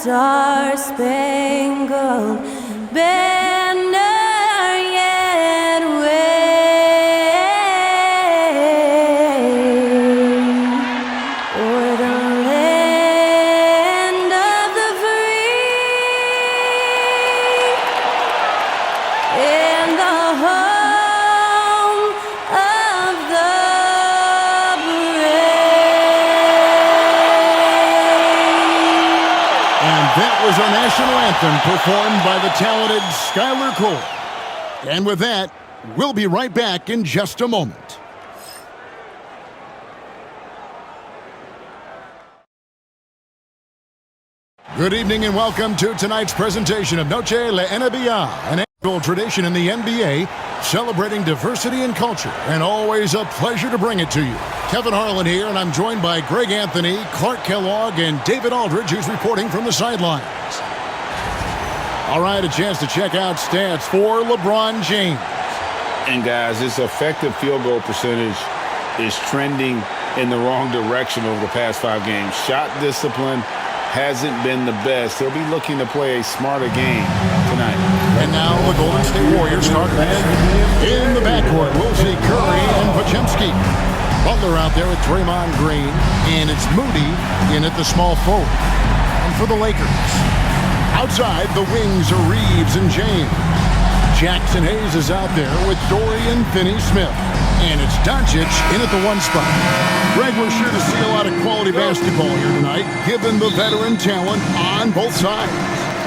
star-spangled banner yet wave o'er the land of the free and the home of the That was our national anthem performed by the talented Skylar Cole. And with that, we'll be right back in just a moment. Good evening and welcome to tonight's presentation of Noche La NBA, an annual tradition in the NBA celebrating diversity and culture, and always a pleasure to bring it to you. Kevin Harlan here, and I'm joined by Greg Anthony, Clark Kellogg, and David Aldridge, who's reporting from the sidelines. All right, a chance to check out stats for LeBron James. And guys, this effective field goal percentage is trending in the wrong direction over the past 5 games. Shot discipline hasn't been the best. They'll be looking to play a smarter game tonight. And now the Golden State Warriors start in the backcourt. We'll see Curry and Podziemski. Butler out there with Draymond Green, and it's Moody in at the small forward. And for the Lakers, outside the wings are Reeves and James. Jackson Hayes is out there with Dorian Finney-Smith. And it's Doncic in at the 1 spot. Greg, we're sure to see a lot of quality basketball here tonight, given the veteran talent on both sides.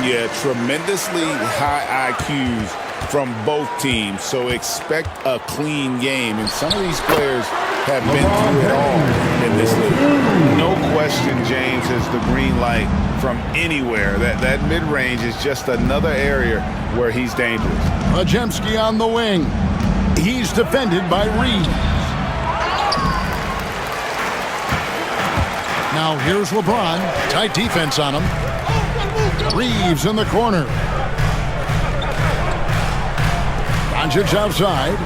Yeah, tremendously high IQs from both teams, so expect a clean game. And some of these players have been through it all in this league. No question James has the green light from anywhere. That mid-range is just another area where he's dangerous. Podziemski on the wing. He's defended by Reeves. Now here's LeBron. Tight defense on him. Reeves in the corner. Doncic outside.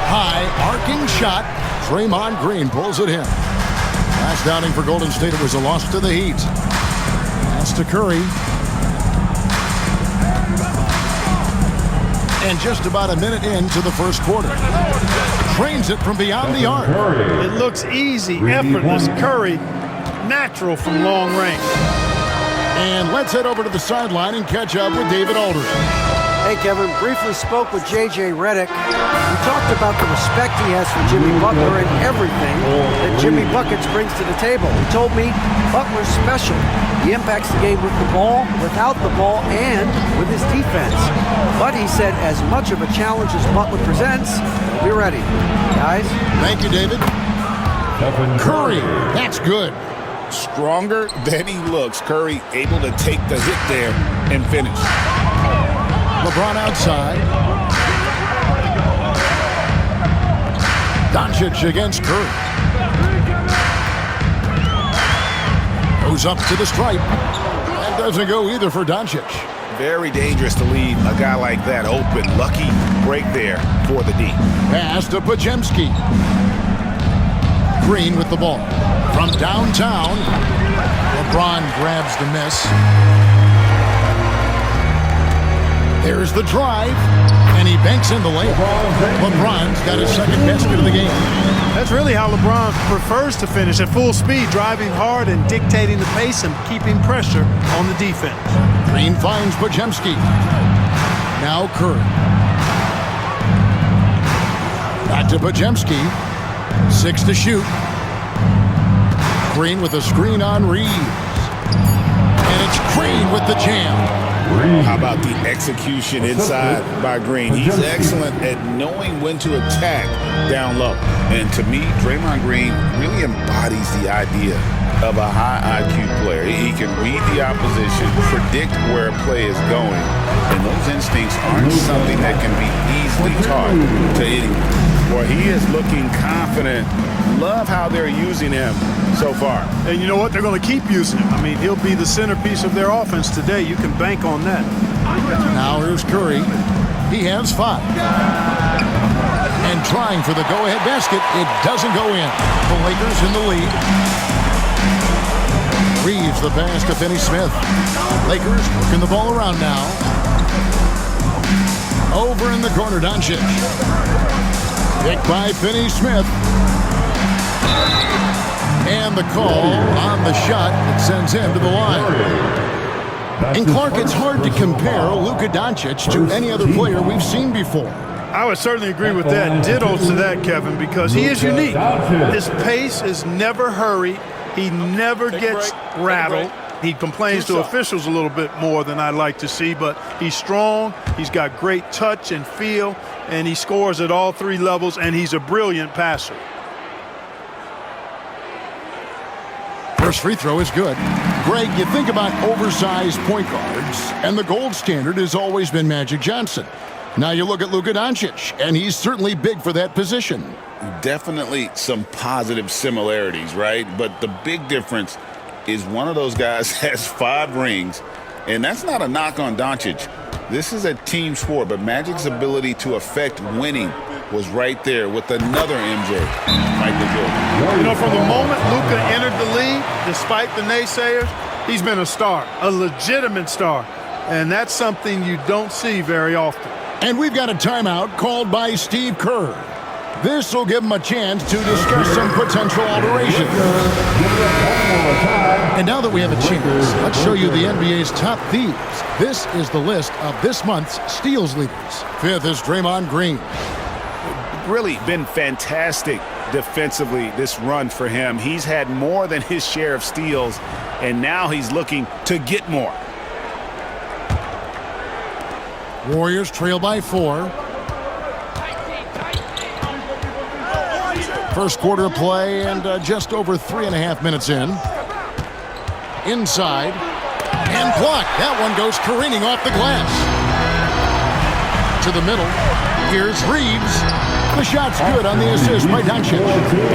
High arcing shot. Draymond Green pulls it in. Last outing for Golden State, it was a loss to the Heat. Pass to Curry. And just about a minute into the first quarter. Trains it from beyond the arc. It looks easy, effortless. Curry, natural from long range. And let's head over to the sideline and catch up with David Aldridge. Hey, Kevin, briefly spoke with J.J. Redick. We talked about the respect he has for Jimmy Butler and everything that Jimmy Buckets brings to the table. He told me Butler's special. He impacts the game with the ball, without the ball, and with his defense. But he said as much of a challenge as Butler presents, be ready. Guys? Thank you, David. Curry, that's good. Stronger than he looks. Curry able to take the hit there and finish. LeBron outside. Doncic against Curry. Goes up to the stripe. That doesn't go either for Doncic. Very dangerous to leave a guy like that open. Lucky break there for the D. Pass to Podziemski. Green with the ball. From downtown, LeBron grabs the miss. There's the drive, and he banks in the lane. LeBron's got his second basket of the game. That's really how LeBron prefers to finish, at full speed, driving hard and dictating the pace and keeping pressure on the defense. Green finds Podziemski. Now Curry. Back to Podziemski. 6 to shoot. Green with a screen on Reeves. And it's Green with the jam. How about the execution inside by Green? He's excellent at knowing when to attack down low. And to me, Draymond Green really embodies the idea of a high IQ player. He can read the opposition, predict where a play is going, and those instincts aren't something that can be easily taught to anyone. Well, he is looking confident. Love how they're using him so far. And you know what? They're going to keep using him. I mean, he'll be the centerpiece of their offense today. You can bank on that. Now here's Curry. He has 5. And trying for the go-ahead basket. It doesn't go in. The Lakers in the lead. Reeves the pass to Finney-Smith. Lakers working the ball around now. Over in the corner, Doncic. Picked by Finney-Smith. And the call on the shot that sends him to the line. And Clark, it's hard to compare Luka Doncic to any other player we've seen before. I would certainly agree with that. Ditto to that, Kevin, because he is unique. His pace is never hurried. He never gets rattled. He complains to officials a little bit more than I'd like to see, but he's strong. He's got great touch and feel, and he scores at all three levels, and he's a brilliant passer. First free throw is good. Greg, you think about oversized point guards, and the gold standard has always been Magic Johnson. Now you look at Luka Doncic, and he's certainly big for that position. Definitely some positive similarities, right? But the big difference is one of those guys has 5 rings, and that's not a knock on Doncic. This is a team sport, but Magic's ability to affect winning was right there with another MJ, Michael Jordan. You know, from the moment Luka entered the league, despite the naysayers, he's been a star, a legitimate star, and that's something you don't see very often. And we've got a timeout called by Steve Kerr. This will give him a chance to discuss some potential alterations. And now that we have a chance, let's show you the NBA's top thieves. This is the list of this month's steals leaders. 5th is Draymond Green. Really been fantastic defensively this run for him. He's had more than his share of steals, and now he's looking to get more. Warriors trail by 4. First quarter of play and just over 3.5 minutes in. Inside. And blocked. That one goes careening off the glass. To the middle. Here's Reeves. The shot's good on the assist by Doncic.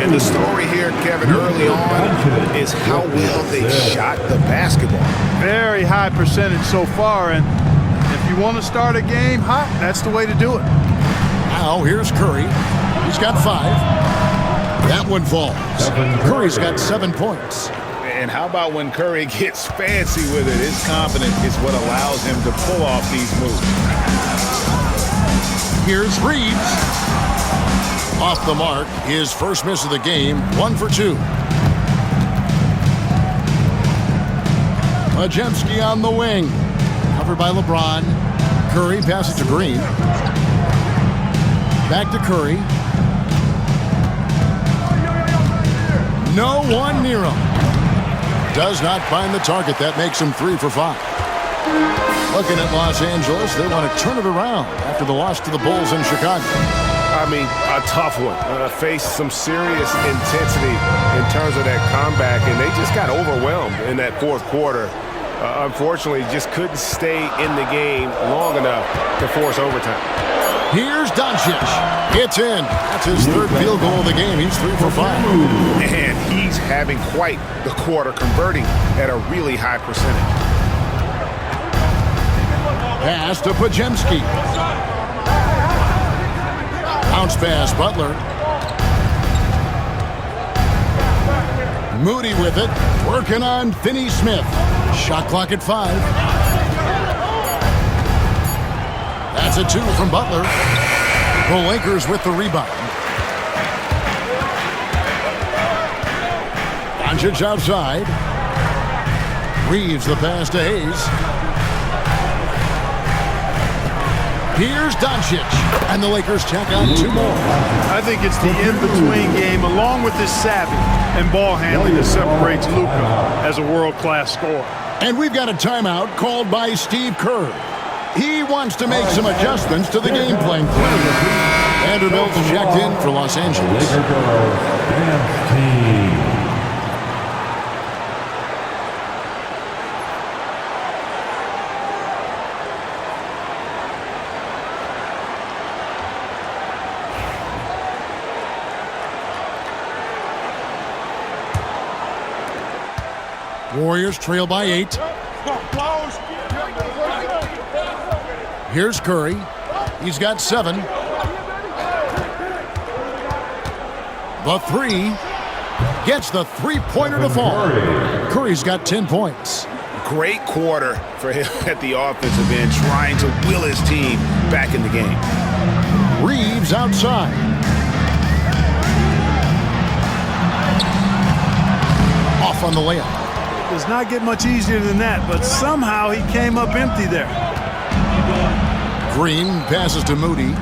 And the story here, Kevin, early on is how well they shot the basketball. Very high percentage so far, and if you want to start a game hot, that's the way to do it. Now here's Curry. He's got 5. That one falls. Curry's got 7 points. And how about when Curry gets fancy with it? His confidence is what allows him to pull off these moves. Here's Reeves. Off the mark. His first miss of the game. 1 for 2. Majemski on the wing. Covered by LeBron. Curry passes to Green. Back to Curry. No one near him. Does not find the target. That makes him 3 for 5. Looking at Los Angeles, they want to turn it around after the loss to the Bulls in Chicago. I mean, a tough one. Faced some serious intensity in terms of that comeback, and they just got overwhelmed in that fourth quarter. Unfortunately, just couldn't stay in the game long enough to force overtime. Here's Doncic. It's in. That's his 3rd field goal of the game. He's 3 for 5. And he's having quite the quarter, converting at a really high percentage. Pass to Majemski. Bounce pass, Butler. Moody with it. Working on Finney-Smith. Shot clock at 5. That's a 2 from Butler. The Lakers with the rebound. Doncic outside. Reeves the pass to Hayes. Here's Doncic. And the Lakers check on 2 more. I think it's the in-between game, along with his savvy and ball handling, that separates Luka as a world-class scorer. And we've got a timeout called by Steve Kerr. He wants to make some adjustments to the game plan. Vanderbilt's checked in for Los Angeles. Warriors trail by 8. Here's Curry. He's got 7. The three. Gets the three-pointer to fall. Curry's got 10 points. Great quarter for him at the offensive end, trying to will his team back in the game. Reeves outside. Off on the layup. Does not get much easier than that, but somehow he came up empty there. Green passes to Moody.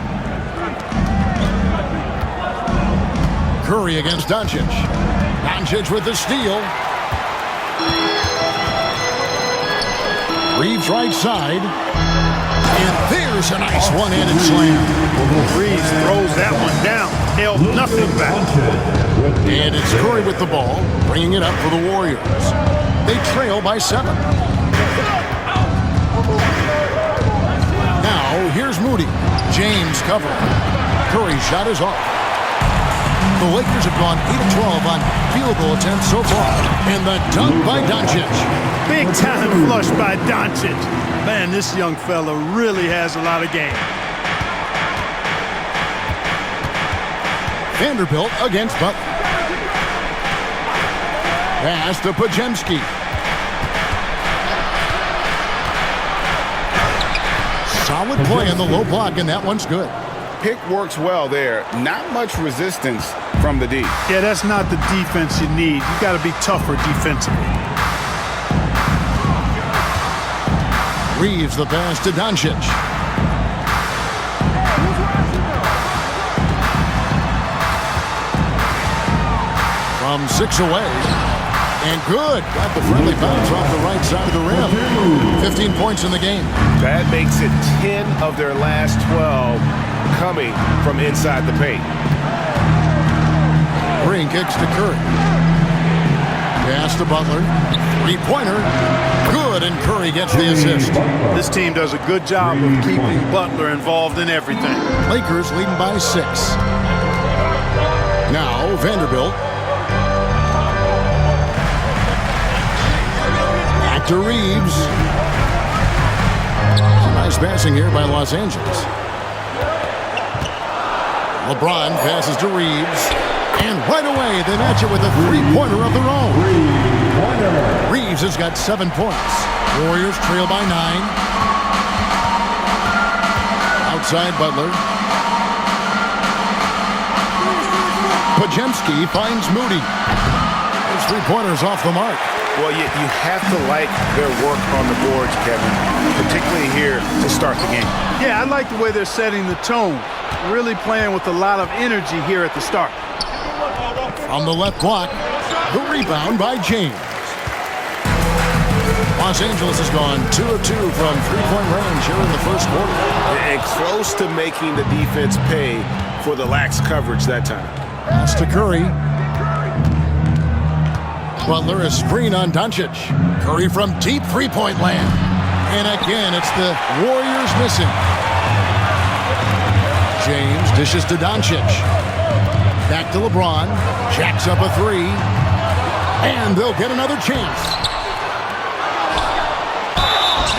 Curry against Doncic. Doncic with the steal. Reeves right side. And there's a nice one-handed slam. Reeves throws that one down. Held nothing back. And it's Curry with the ball, bringing it up for the Warriors. They trail by 7. Now, here's Moody. James covering. Curry's shot is off. The Lakers have gone 8 of 12 on field goal attempts so far. And the dunk by Doncic. Big time flush by Doncic. Man, this young fella really has a lot of game. Vanderbilt against Butler. Pass to Pajemski. Solid play on the low block, and that one's good. Pick works well there. Not much resistance from the D. Yeah, that's not the defense you need. You got to be tougher defensively. Reeves the pass to Doncic. From 6 away. And good. Got the friendly bounce off the right side of the rim. 15 points in the game. That makes it 10 of their last 12 coming from inside the paint. Green kicks to Curry. Pass to Butler. Three-pointer. Good, and Curry gets the assist. This team does a good job of keeping Butler involved in everything. Lakers leading by 6. Now, Vanderbilt. Back to Reeves. Nice passing here by Los Angeles. LeBron passes to Reeves. And right away, they match it with a three-pointer of their own. Reeves has got 7 points. Warriors trail by 9. Outside Butler. Pajemski finds Moody. His three-pointers off the mark. Well, you have to like their work on the boards, Kevin, particularly here to start the game. Yeah, I like the way they're setting the tone. Really playing with a lot of energy here at the start. From the left block, the rebound by James. Los Angeles has gone 2 of 2 from three-point range here in the first quarter. And close to making the defense pay for the lax coverage that time. Pass to Curry. Butler is screen on Doncic. Curry from deep three-point land. And again, it's the Warriors missing. James dishes to Doncic. Back to LeBron. Jacks up a three. And they'll get another chance.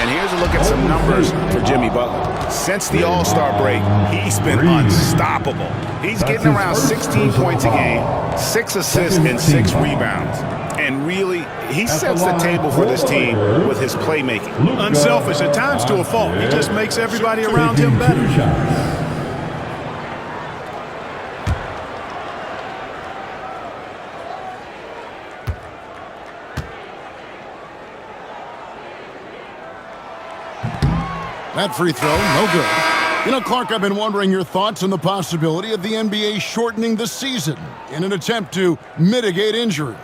And here's a look at some numbers for Jimmy Butler. Since the All-Star break, he's been unstoppable. He's getting around 16 points a game, 6 assists, and 6 rebounds. And really, he sets the table for this team with his playmaking. Unselfish, at times to a fault. He just makes everybody around him better. That free throw, no good. You know, Clark, I've been wondering your thoughts on the possibility of the NBA shortening the season in an attempt to mitigate injuries.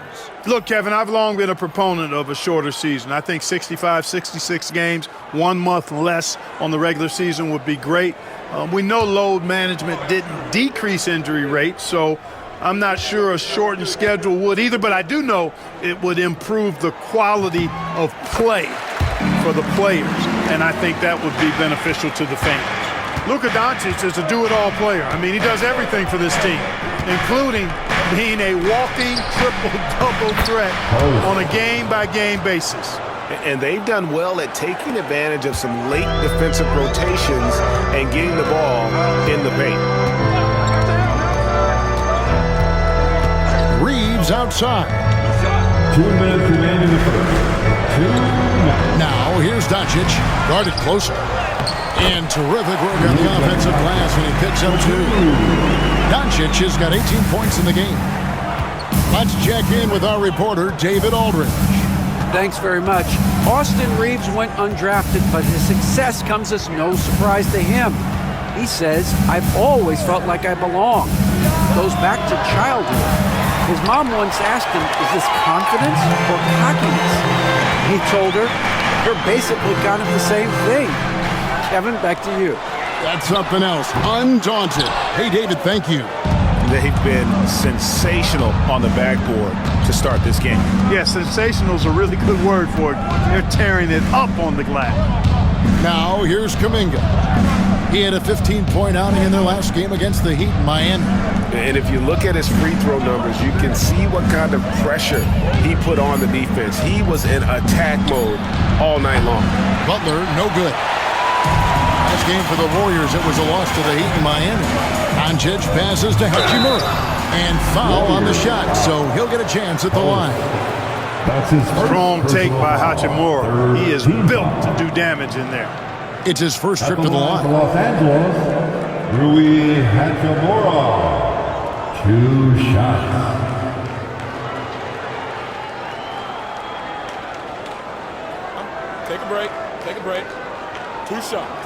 Look, Kevin, I've long been a proponent of a shorter season. I think 65, 66 games, 1 month less on the regular season would be great. We know load management didn't decrease injury rates, so I'm not sure a shortened schedule would either, but I do know it would improve the quality of play for the players, and I think that would be beneficial to the fans. Luka Doncic is a do-it-all player. I mean, he does everything for this team, including being a walking triple-double threat on a game-by-game basis. And they've done well at taking advantage of some late defensive rotations and getting the ball in the paint. Reeves outside. 2 minutes remaining in the first. 2 minutes. Now, here's Doncic, guarded closer. And terrific work on the offensive glass when he picks up 2. Doncic has got 18 points in the game. Let's check in with our reporter, David Aldridge. Thanks very much. Austin Reeves went undrafted, but his success comes as no surprise to him. He says, "I've always felt like I belong." Goes back to childhood. His mom once asked him, "Is this confidence or cockiness?" He told her, "They're basically kind of the same thing." Kevin, back to you. That's something else. Undaunted. Hey, David, thank you. They've been sensational on the backboard to start this game. Yeah, sensational is a really good word for it. They're tearing it up on the glass. Now, here's Kuminga. He had a 15-point outing in their last game against the Heat in Miami. And if you look at his free throw numbers, you can see what kind of pressure he put on the defense. He was in attack mode all night long. Butler, no good. Last game for the Warriors, it was a loss to the Heat in Miami. Doncic passes to Hachimura. And foul on the shot, so he'll get a chance at the line. That's his first Strong take by personal Hachimura. He is 13. built to do damage in there. It's his first trip to the For line. Los Angeles, Rui Hachimura. 2 shots. Take a break. Take a break. 2 shots.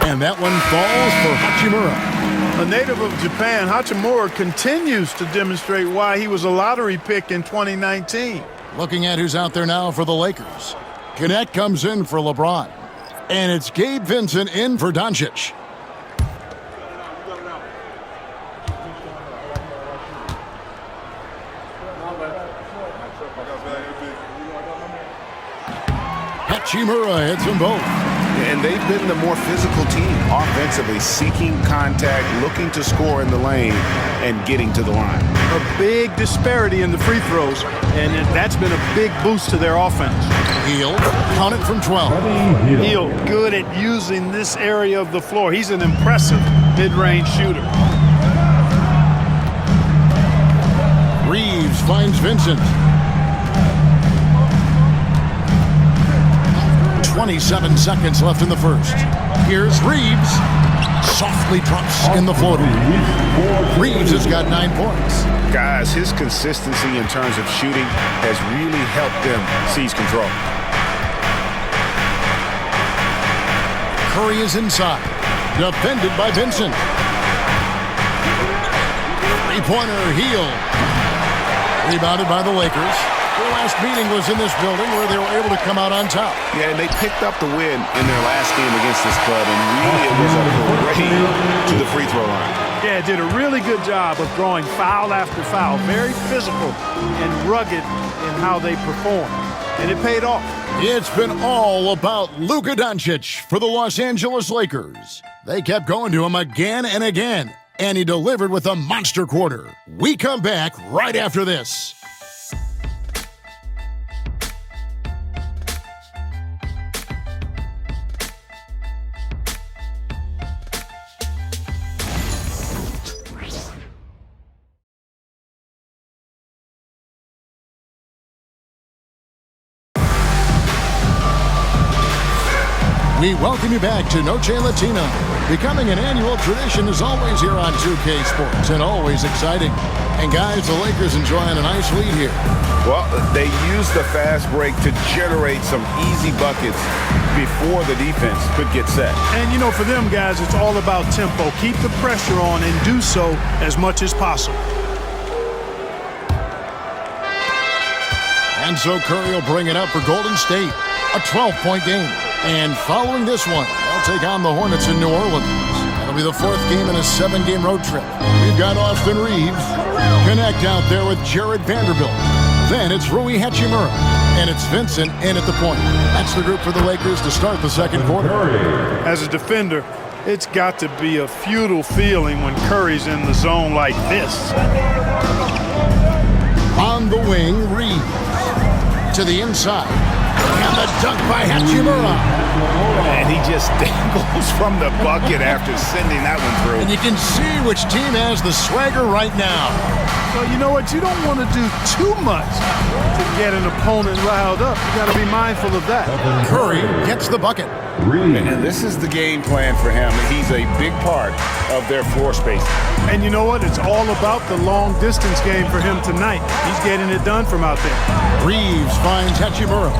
And that one falls for Hachimura. A native of Japan, Hachimura continues to demonstrate why he was a lottery pick in 2019. Looking at who's out there now for the Lakers. Connect comes in for LeBron. And it's Gabe Vincent in for Doncic. Hachimura hits them both. And they've been the more physical team offensively, seeking contact, looking to score in the lane, and getting to the line. A big disparity in the free throws, and that's been a big boost to their offense. Hield, count it from 12. Hill, good at using this area of the floor. He's an impressive mid-range shooter. Reeves finds Vincent. 27 seconds left in the first. Here's Reeves. Softly drops in the floater. Reeves has got 9 points. Guys, his consistency in terms of shooting has really helped them seize control. Curry is inside. Defended by Vincent. Three-pointer, Hield. Rebounded by the Lakers. Their last meeting was in this building where they were able to come out on top. Yeah, and they picked up the win in their last game against this club, and really it was a parade to the free throw line. Yeah, did a really good job of drawing foul after foul. Very physical and rugged in how they perform. And it paid off. It's been all about Luka Doncic for the Los Angeles Lakers. They kept going to him again and again, and he delivered with a monster quarter. We come back right after this. We welcome you back to Noche Latina. Becoming an annual tradition is always here on 2K Sports and always exciting. And guys, the Lakers enjoying a nice lead here. Well, they used the fast break to generate some easy buckets before the defense could get set. And, you know, for them guys, it's all about tempo. Keep the pressure on and do so as much as possible. And so Curry will bring it up for Golden State. A 12-point game. And following this one, they'll take on the Hornets in New Orleans. That'll be the 4th game in a 7-game road trip. We've got Austin Reeves. Connect out there with Jared Vanderbilt. Then it's Rui Hachimura. And it's Vincent in at the point. That's the group for the Lakers to start the second quarter. As a defender, it's got to be a futile feeling when Curry's in the zone like this. On the wing, Reeves. to the inside. And the dunk by Hachimura. And he just dangles from the bucket after sending that one through. And you can see which team has the swagger right now. So you know what? You don't want to do too much to get an opponent riled up. You got to be mindful of that. Curry gets the bucket. And this is the game plan for him. He's a big part of their floor space. And you know what? It's all about the long distance game for him tonight. He's getting it done from out there. Reeves finds Hachimura.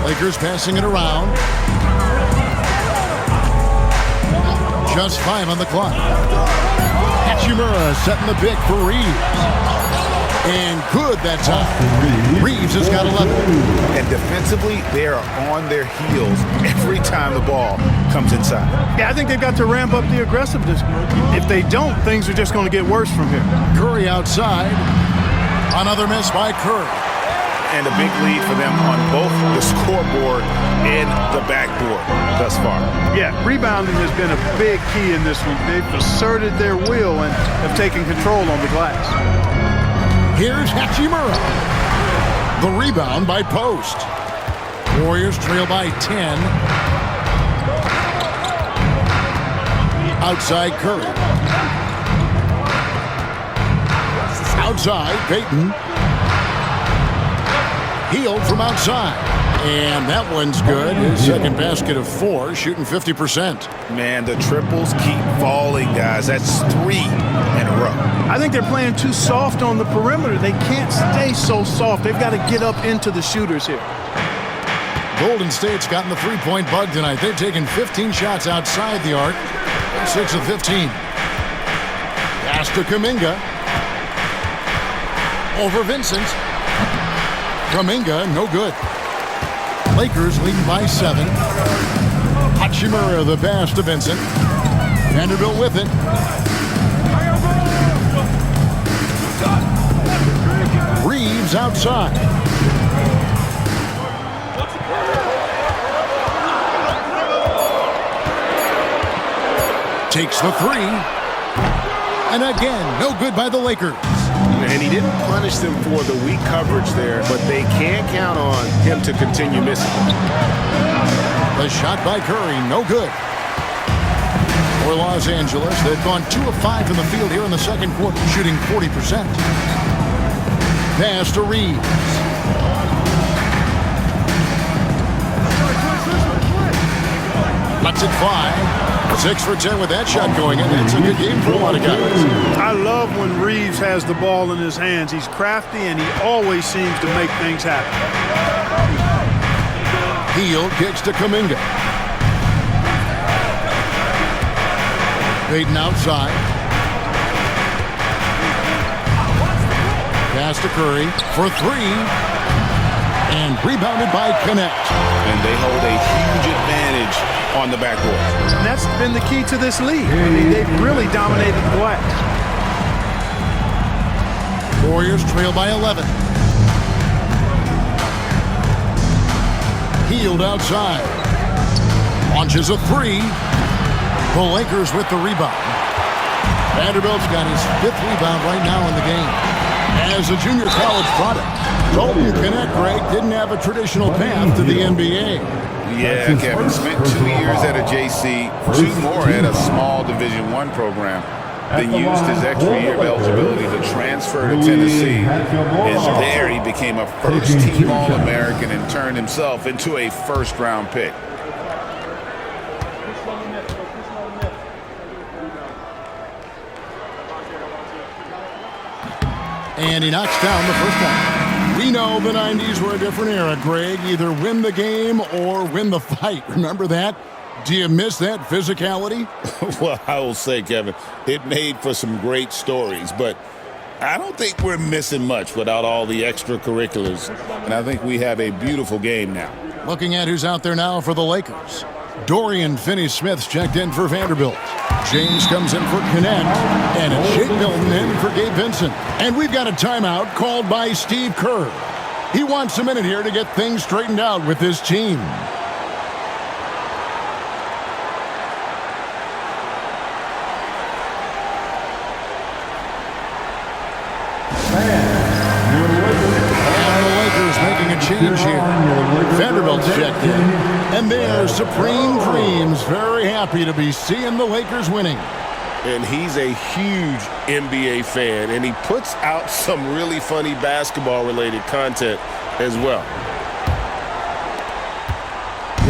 Lakers passing it around. Just 5 on the clock. Hachimura setting the pick for Reeves. And good that time. Reeves has got 11. And defensively, they are on their heels every time the ball comes inside. Yeah, I think they've got to ramp up the aggressiveness. If they don't, things are just going to get worse from here. Curry outside. Another miss by Curry. And a big lead for them on both the scoreboard and the backboard thus far. Yeah, rebounding has been a big key in this one. They've asserted their will and have taken control on the glass. Here's Hachimura. The rebound by Post. Warriors trail by 10. Outside Curry. Outside Payton. Healed from outside. And that one's good. His second basket of 4, shooting 50%. Man, the triples keep falling, guys. That's 3 in a row. I think they're playing too soft on the perimeter. They can't stay so soft. They've got to get up into the shooters here. Golden State's gotten the three-point bug tonight. They've taken 15 shots outside the arc. 6 of 15. Pass to Kuminga. Over Vincent. Kuminga, no good. Lakers leading by 7. Hachimura the pass to Vincent. Vanderbilt with it. Reeves outside. Takes the 3. And again, no good by the Lakers. And he didn't punish them for the weak coverage there, but they can't count on him to continue missing. The shot by Curry, no good. For Los Angeles, they've gone 2 of 5 in the field here in the second quarter, shooting 40%. Pass to Reeves. Lets it fly. 6 for 10 with that shot going in. That's a good game for a lot of guys. I love when Reeves has the ball in his hands. He's crafty, and he always seems to make things happen. Heel kicks to Kuminga. Payton outside. Pass to Curry for 3. And rebounded by Connect. And they hold a huge advantage on the backboard. And that's been the key to this league. I mean, they've really dominated the glass. Warriors trail by 11. Healed outside. Launches a 3. The Lakers with the rebound. Vanderbilt's got his 5th rebound right now in the game. As a junior college product, Dalton Connect, Greg, didn't have a traditional path to the NBA. Yeah, Kevin spent 2 years at a JC, 2 more at a small Division I program. Then used his extra year of eligibility to transfer to Tennessee. And there he became a first-team All-American and turned himself into a first-round pick. And he knocks down the first one. We know the 90s were a different era, Greg. Either win the game or win the fight. Remember that? Do you miss that physicality? Well, I will say, Kevin, it made for some great stories, but I don't think we're missing much without all the extracurriculars. And I think we have a beautiful game now. Looking at who's out there now for the Lakers. Dorian Finney-Smith's checked in for Vanderbilt. James comes in for Connect. And it's Shake Milton in for Gabe Vincent. And we've got a timeout called by Steve Kerr. He wants a minute here to get things straightened out with his team. change here. Vanderbilt's checked in. And they're Supreme Dreams. Very happy to be seeing the Lakers winning. And he's a huge NBA fan, and he puts out some really funny basketball-related content as well.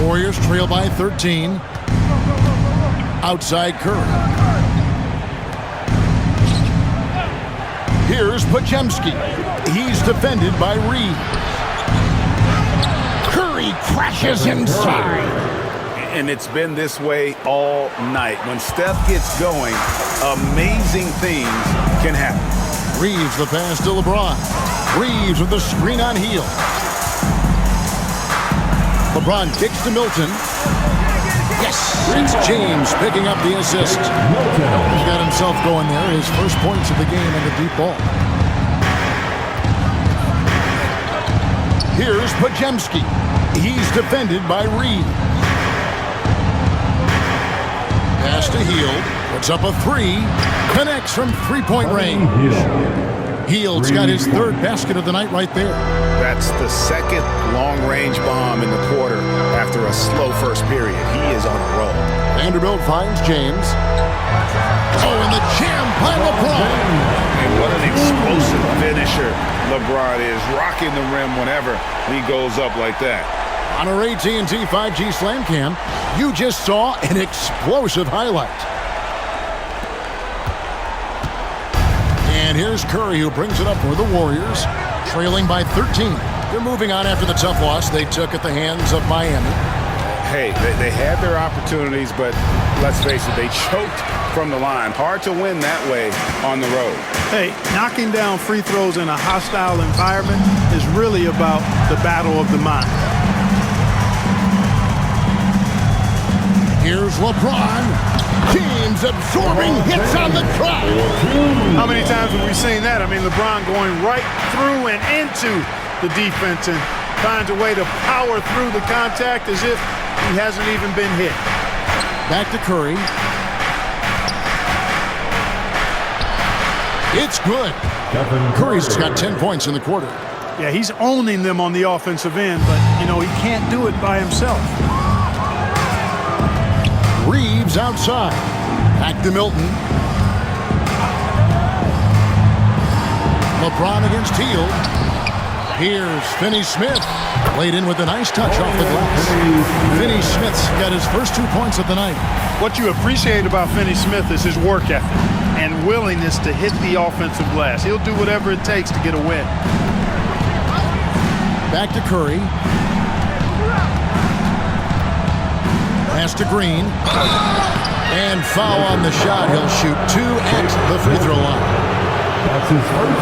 Warriors trail by 13. Outside Curry. Here's Podziemski. He's defended by Reed. Curry crashes inside. And it's been this way all night. When Steph gets going, amazing things can happen. Reeves the pass to LeBron. Reeves with the screen on Hield. LeBron kicks to Milton. Yes! It's James picking up the assist. He's got himself going there. His first points of the game in the deep ball. Here's Podziemski. He's defended by Reed. Pass to Hield. Puts up a three. Connects from three-point range. Hield's got his third basket of the night right there. That's the second long-range bomb in the quarter after a slow first period. He is on a roll. Vanderbilt finds James. Oh, and the jam by LeBron. And what an explosive finisher LeBron is, rocking the rim whenever he goes up like that. On our AT&T 5G Slam Cam, you just saw an explosive highlight. And here's Curry, who brings it up for the Warriors, trailing by 13. They're moving on after the tough loss they took at the hands of Miami. Hey, they had their opportunities, but let's face it, they choked from the line. Hard to win that way on the road. Hey, knocking down free throws in a hostile environment is really about the battle of the mind. Here's LeBron. James absorbing hits on the track. How many times have we seen that? I mean, LeBron going right through and into the defense and finds a way to power through the contact as if he hasn't even been hit. Back to Curry. It's good. Curry's got 10 points in the quarter. Yeah, he's owning them on the offensive end, but, you know, he can't do it by himself. Reeves outside. Back to Milton. LeBron against Hield. Here's Finney-Smith. Laid in with a nice touch off the glass. Finney-Smith's got his first 2 points of the night. What you appreciate about Finney-Smith is his work ethic and willingness to hit the offensive glass. He'll do whatever it takes to get a win. Back to Curry. Pass to Green. And foul on the shot. He'll shoot 2 at the free throw line.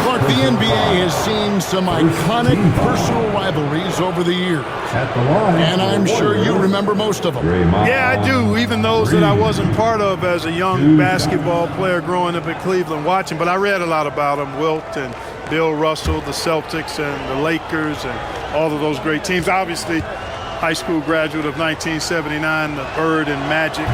Clark, the NBA has seen some iconic personal rivalries over the years. And I'm sure you remember most of them. Yeah, I do, even those that I wasn't part of as a young basketball player growing up in Cleveland watching. But I read a lot about them, Wilt and Bill Russell, the Celtics and the Lakers and all of those great teams. Obviously, high school graduate of 1979, the Bird and Magic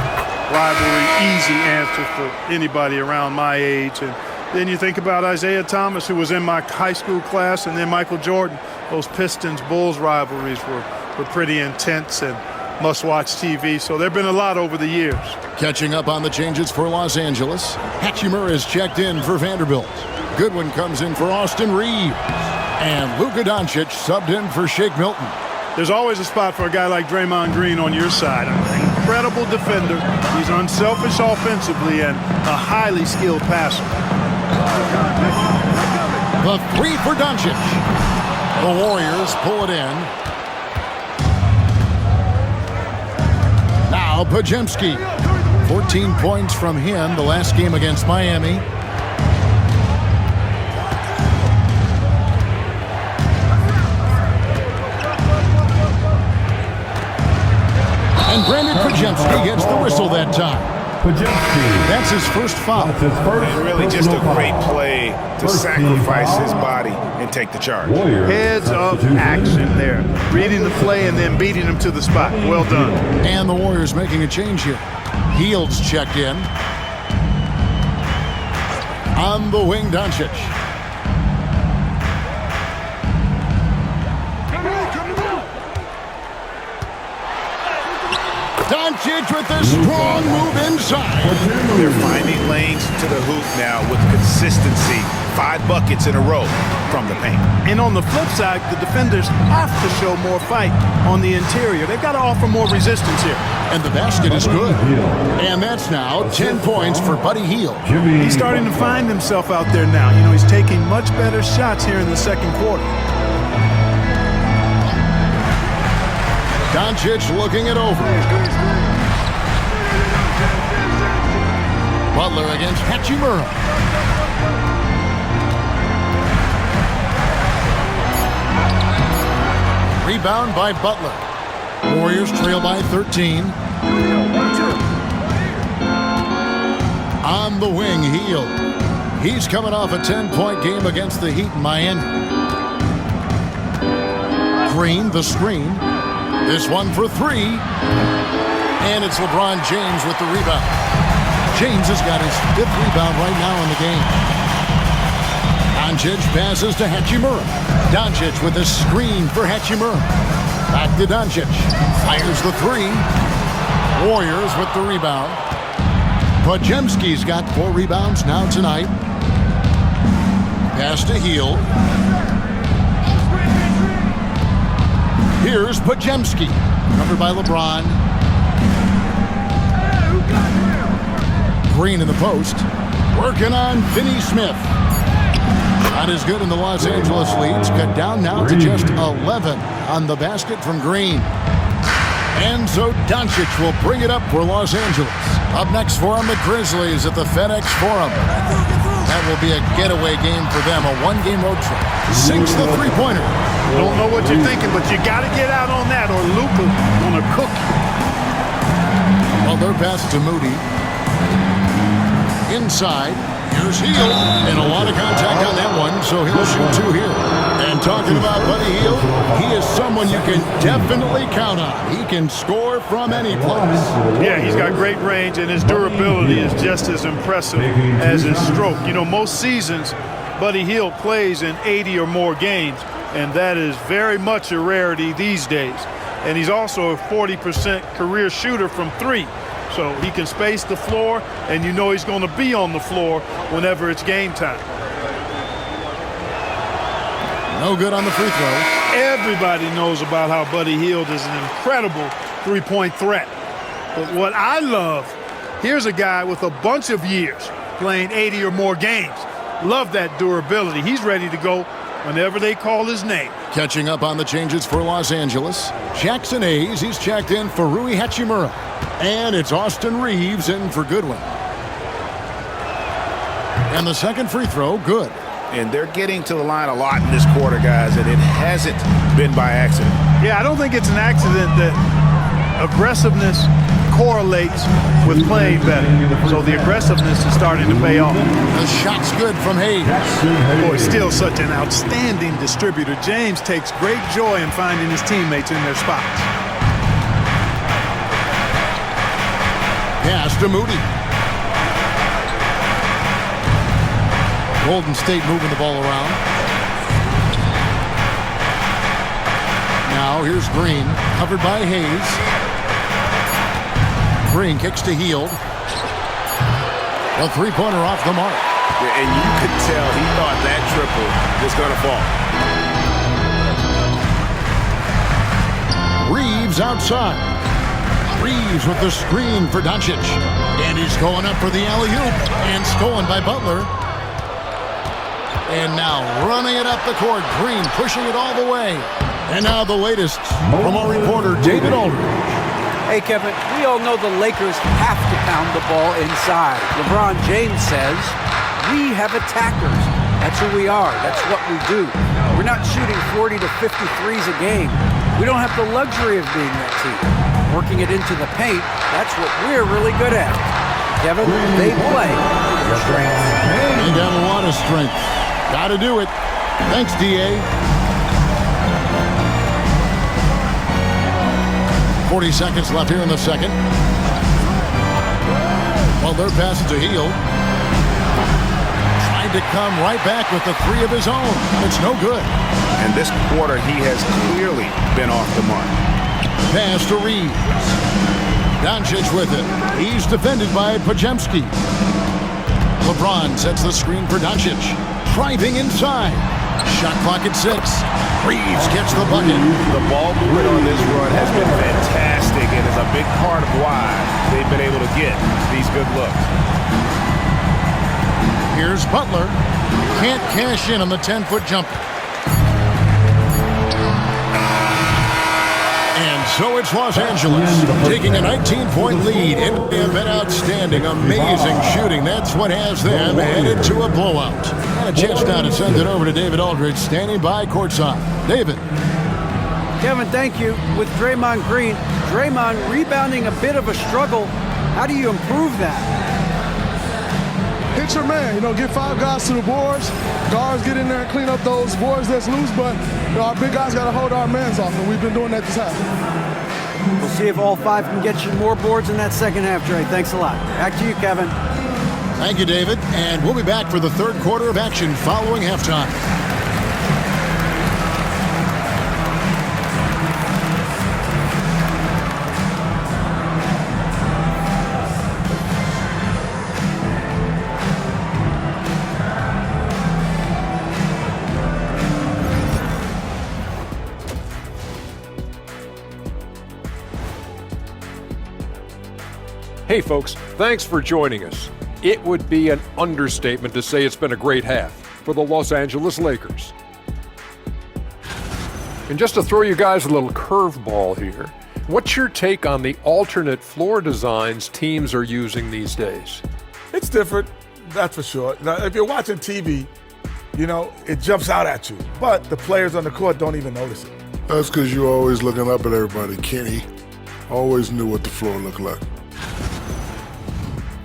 rivalry, easy answer for anybody around my age. And then you think about Isaiah Thomas, who was in my high school class, and then Michael Jordan. Those Pistons-Bulls rivalries were pretty intense and must-watch TV. So there have been a lot over the years. Catching up on the changes for Los Angeles. Hachimura is checked in for Vanderbilt. Goodwin comes in for Austin Reeves. And Luka Doncic subbed in for Shake Milton. There's always a spot for a guy like Draymond Green on your side. An incredible defender. He's unselfish offensively and a highly skilled passer. The three for Doncic. The Warriors pull it in. Now Podziemski. 14 points from him the last game against Miami. And Brandon Podziemski gets the whistle that time. That's his first foul. And really just a great play to sacrifice his body and take the charge. Heads up action there. Reading the play and then beating him to the spot. Well done. And the Warriors making a change here. Hield's checked in. On the wing, Doncic. Doncic with a strong move inside. They're finding lanes to the hoop now with consistency. 5 buckets in a row from the paint. And on the flip side, the defenders have to show more fight on the interior. They've got to offer more resistance here. And the basket is good. And that's now 10 points for Buddy Hield. He's starting to find himself out there now. You know, he's taking much better shots here in the second quarter. Doncic looking it over. Butler against Hachimura. Rebound by Butler. Warriors trail by 13. On the wing, Hield. He's coming off a 10-point game against the Heat in Miami. Green, the screen. This one for 3. And it's LeBron James with the rebound. James has got his 5th rebound right now in the game. Doncic passes to Hachimura. Doncic with a screen for Hachimura. Back to Doncic. Fires the 3. Warriors with the rebound. Podziemski's got 4 rebounds now tonight. Pass to Hield. Here's Podziemski. Covered by LeBron. Green in the post. Working on Finney Smith. Not as good in the Los Angeles leads. Cut down now to just 11 on the basket from Green. And so Doncic will bring it up for Los Angeles. Up next for him, the Grizzlies at the FedEx Forum. That will be a getaway game for them, a 1-game road trip. Sinks the three-pointer. Don't know what you're thinking, but you got to get out on that or Luka's going to cook you. Well, their pass to Moody. Inside. Here's Hield, and a lot of contact on that one, so he'll shoot 2 here. And talking about Buddy Hield, he is someone you can definitely count on. He can score from any place. Yeah, he's got great range, and his durability is just as impressive as his stroke. You know, most seasons, Buddy Hield plays in 80 or more games, and that is very much a rarity these days. And he's also a 40% career shooter from 3. So he can space the floor, and you know he's going to be on the floor whenever it's game time. No good on the free throw. Everybody knows about how Buddy Hield is an incredible three-point threat. But what I love, here's a guy with a bunch of years playing 80 or more games. Love that durability. He's ready to go whenever they call his name. Catching up on the changes for Los Angeles. Jackson Hayes, he's checked in for Rui Hachimura. And it's Austin Reeves in for Goodwin. And the second free throw, good. And they're getting to the line a lot in this quarter, guys, and it hasn't been by accident. Yeah, I don't think it's an accident that aggressiveness correlates with playing better. So the aggressiveness is starting to pay off. The shot's good from Hayes. Boy, still such an outstanding distributor. James takes great joy in finding his teammates in their spots. Pass to Moody. Golden State moving the ball around. Now here's Green, covered by Hayes. Green kicks to Hield. A three-pointer off the mark. Yeah, and you could tell he thought that triple was going to fall. Reeves outside. Reeves with the screen for Doncic. And he's going up for the alley-oop. And stolen by Butler. And now running it up the court. Green pushing it all the way. And now the latest from our reporter, David Aldridge. Hey, Kevin, we all know the Lakers have to pound the ball inside. LeBron James says, we have attackers. That's who we are. That's what we do. We're not shooting 40 to 50 threes a game. We don't have the luxury of being that team. Working it into the paint, that's what we're really good at. Kevin, they play to their strengths. They got a lot of strength. Got to do it. Thanks, D.A. 40 seconds left here in the second. Well, they're passing to Hield. Trying to come right back with the 3 of his own. It's no good. And this quarter, he has clearly been off the mark. Pass to Reeves. Doncic with it. He's defended by Podziemski. LeBron sets the screen for Doncic. Driving inside. Shot clock at 6. Reeves gets the bucket. The ball movement on this run has been fantastic and is a big part of why they've been able to get these good looks. Here's Butler. Can't cash in on the 10-foot jumper. And so it's Los Angeles taking a 19-point lead. It has been outstanding, amazing shooting. That's what has them headed to a blowout. And a chance now to send it over to David Aldridge, standing by courtside. David. Kevin, thank you. With Draymond Green, Draymond rebounding a bit of a struggle. How do you improve that? Hit your man, get 5 guys to the boards. Guards get in there and clean up those boards that's loose, but our big guys got to hold our mans off, and we've been doing that this half. We'll see if all 5 can get you more boards in that second half, Dre. Thanks a lot. Back to you, Kevin. Thank you, David. And we'll be back for the third quarter of action following halftime. Hey folks, thanks for joining us. It would be an understatement to say it's been a great half for the Los Angeles Lakers. And just to throw you guys a little curveball here, what's your take on the alternate floor designs teams are using these days? It's different, that's for sure. Now, if you're watching TV, it jumps out at you. But the players on the court don't even notice it. That's because you're always looking up at everybody, Kenny. Always knew what the floor looked like.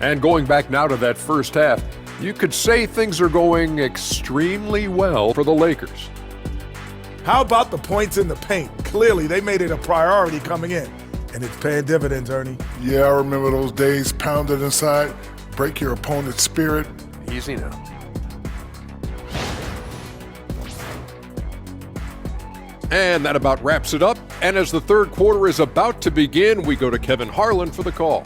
And going back now to that first half, you could say things are going extremely well for the Lakers. How about the points in the paint? Clearly, they made it a priority coming in, and it's paying dividends, Ernie. Yeah, I remember those days pounded inside. Break your opponent's spirit. Easy now. And that about wraps it up. And as the third quarter is about to begin, we go to Kevin Harlan for the call.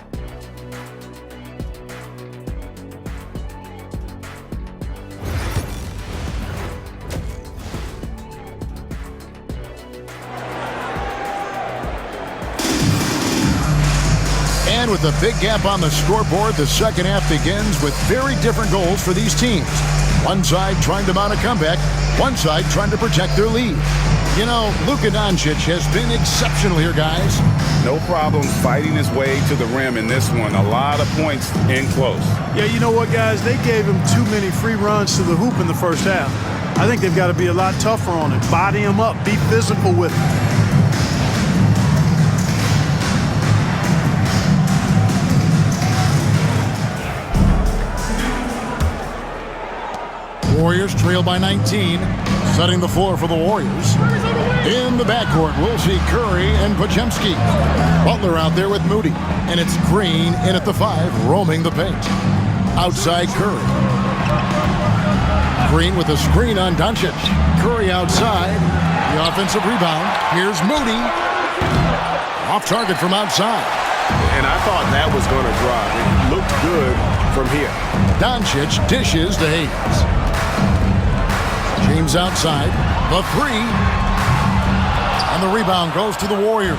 And with a big gap on the scoreboard, the second half begins with very different goals for these teams. One side trying to mount a comeback, one side trying to protect their lead. Luka Doncic has been exceptional here, guys. No problem fighting his way to the rim in this one. A lot of points in close. Yeah, you know what, guys? They gave him too many free runs to the hoop in the first half. I think they've got to be a lot tougher on it. Body him up, be physical with him. Warriors trail by 19, setting the floor for the Warriors. In the backcourt, we'll see Curry and Podziemski. Butler out there with Moody, and it's Green in at the 5, roaming the paint. Outside Curry. Green with a screen on Doncic. Curry outside. The offensive rebound. Here's Moody. Off target from outside. And I thought that was going to drive. It looked good from here. Doncic dishes to Hayes. James outside, the 3, and the rebound goes to the Warriors.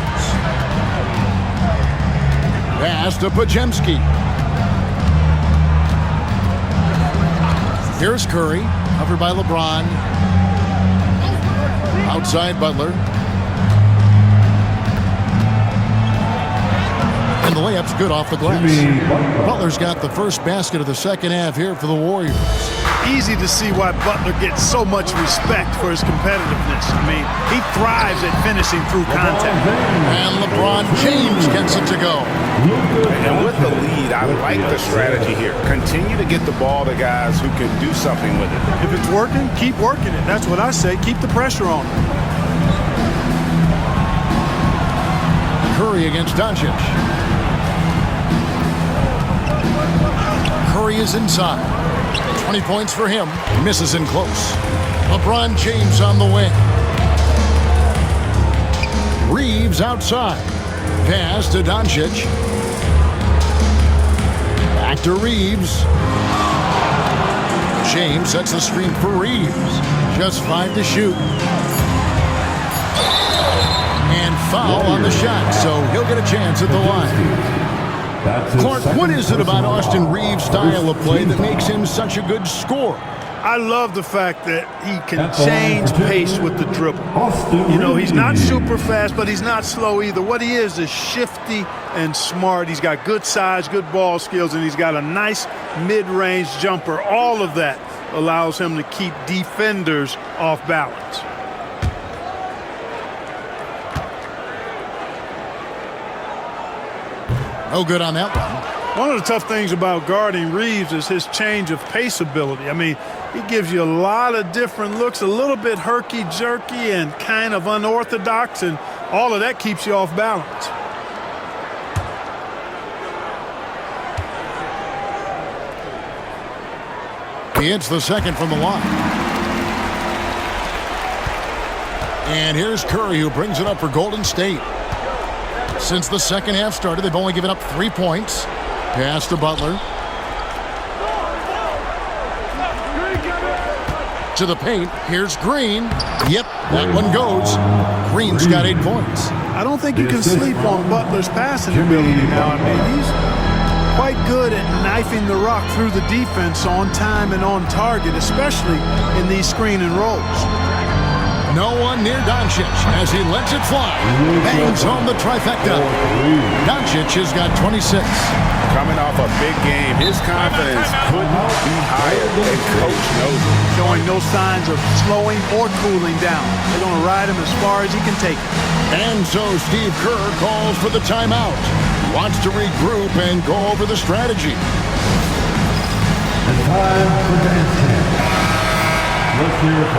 Pass to Podziemski. Here's Curry, covered by LeBron. Outside Butler. And the layup's good off the glass. Butler's got the first basket of the second half here for the Warriors. Easy to see why Butler gets so much respect for his competitiveness. I mean, he thrives at finishing through contact. And LeBron James gets it to go. And with the lead, I like the strategy here. Continue to get the ball to guys who can do something with it. If it's working, keep working it. That's what I say. Keep the pressure on him. Curry against Doncic. Curry is inside. 20 points for him. Misses in close. LeBron James on the wing. Reeves outside. Pass to Doncic. Back to Reeves. James sets the screen for Reeves. Just 5 to shoot. And foul on the shot, so he'll get a chance at the line. Clark, what is it about Austin Reeves' style of play that makes him such a good scorer? I love the fact that he can change pace with the dribble. You know, he's not super fast, but he's not slow either. What he is shifty and smart. He's got good size, good ball skills, and he's got a nice mid-range jumper. All of that allows him to keep defenders off balance. No good on that one. One of the tough things about guarding Reeves is his change of pace ability. I mean, he gives you a lot of different looks, a little bit herky-jerky and kind of unorthodox, and all of that keeps you off balance. He hits the second from the line. And here's Curry, who brings it up for Golden State. Since the second half started, they've only given up 3 points. Pass to Butler. To the paint. Here's Green. Yep, that one goes. Green's got 8 points. I don't think you can sleep on Butler's passing ability now. I mean, he's quite good at knifing the rock through the defense on time and on target, especially in these screen and rolls. No one near Doncic as he lets it fly. Bangs home the trifecta. Doncic has got 26. Coming off a big game, his confidence couldn't be higher. And coach knows it. Showing no signs of slowing or cooling down. They're going to ride him as far as he can take it. And so Steve Kerr calls for the timeout. Wants to regroup and go over the strategy. And time for dance.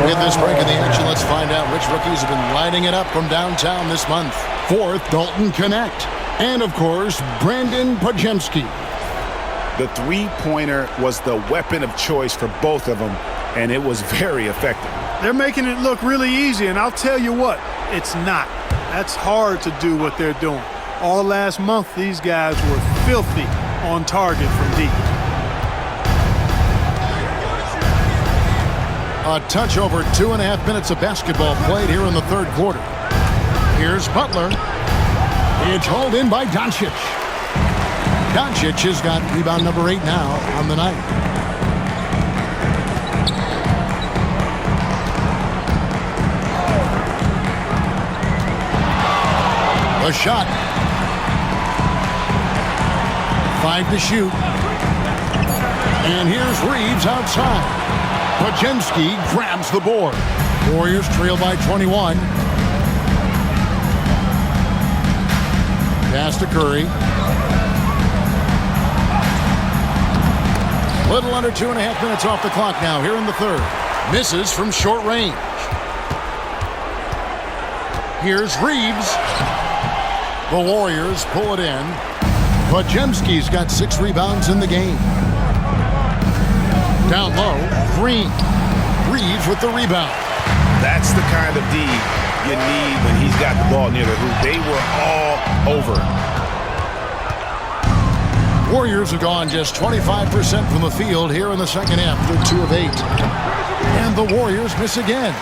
With this break in the action, let's find out which rookies have been lighting it up from downtown this month. Fourth, Dalton Connect. And, of course, Brandon Podziemski. The three-pointer was the weapon of choice for both of them, and it was very effective. They're making it look really easy, and I'll tell you what, it's not. That's hard to do what they're doing. All last month, these guys were filthy on target from deep. A touch over 2.5 minutes of basketball played here in the third quarter. Here's Butler. It's hauled in by Doncic. Doncic has got rebound number 8 now on the night. A shot. 5 to shoot. And here's Reeves outside. Podziemski grabs the board. Warriors trail by 21. Pass to Curry. Little under 2.5 minutes off the clock now here in the third. Misses from short range. Here's Reeves. The Warriors pull it in. Podziemski's got 6 rebounds in the game. Down low, Green. Reeves with the rebound. That's the kind of D you need when he's got the ball near the hoop. They were all over. Warriors have gone just 25% from the field here in the second half. They're 2 of 8. And the Warriors miss again.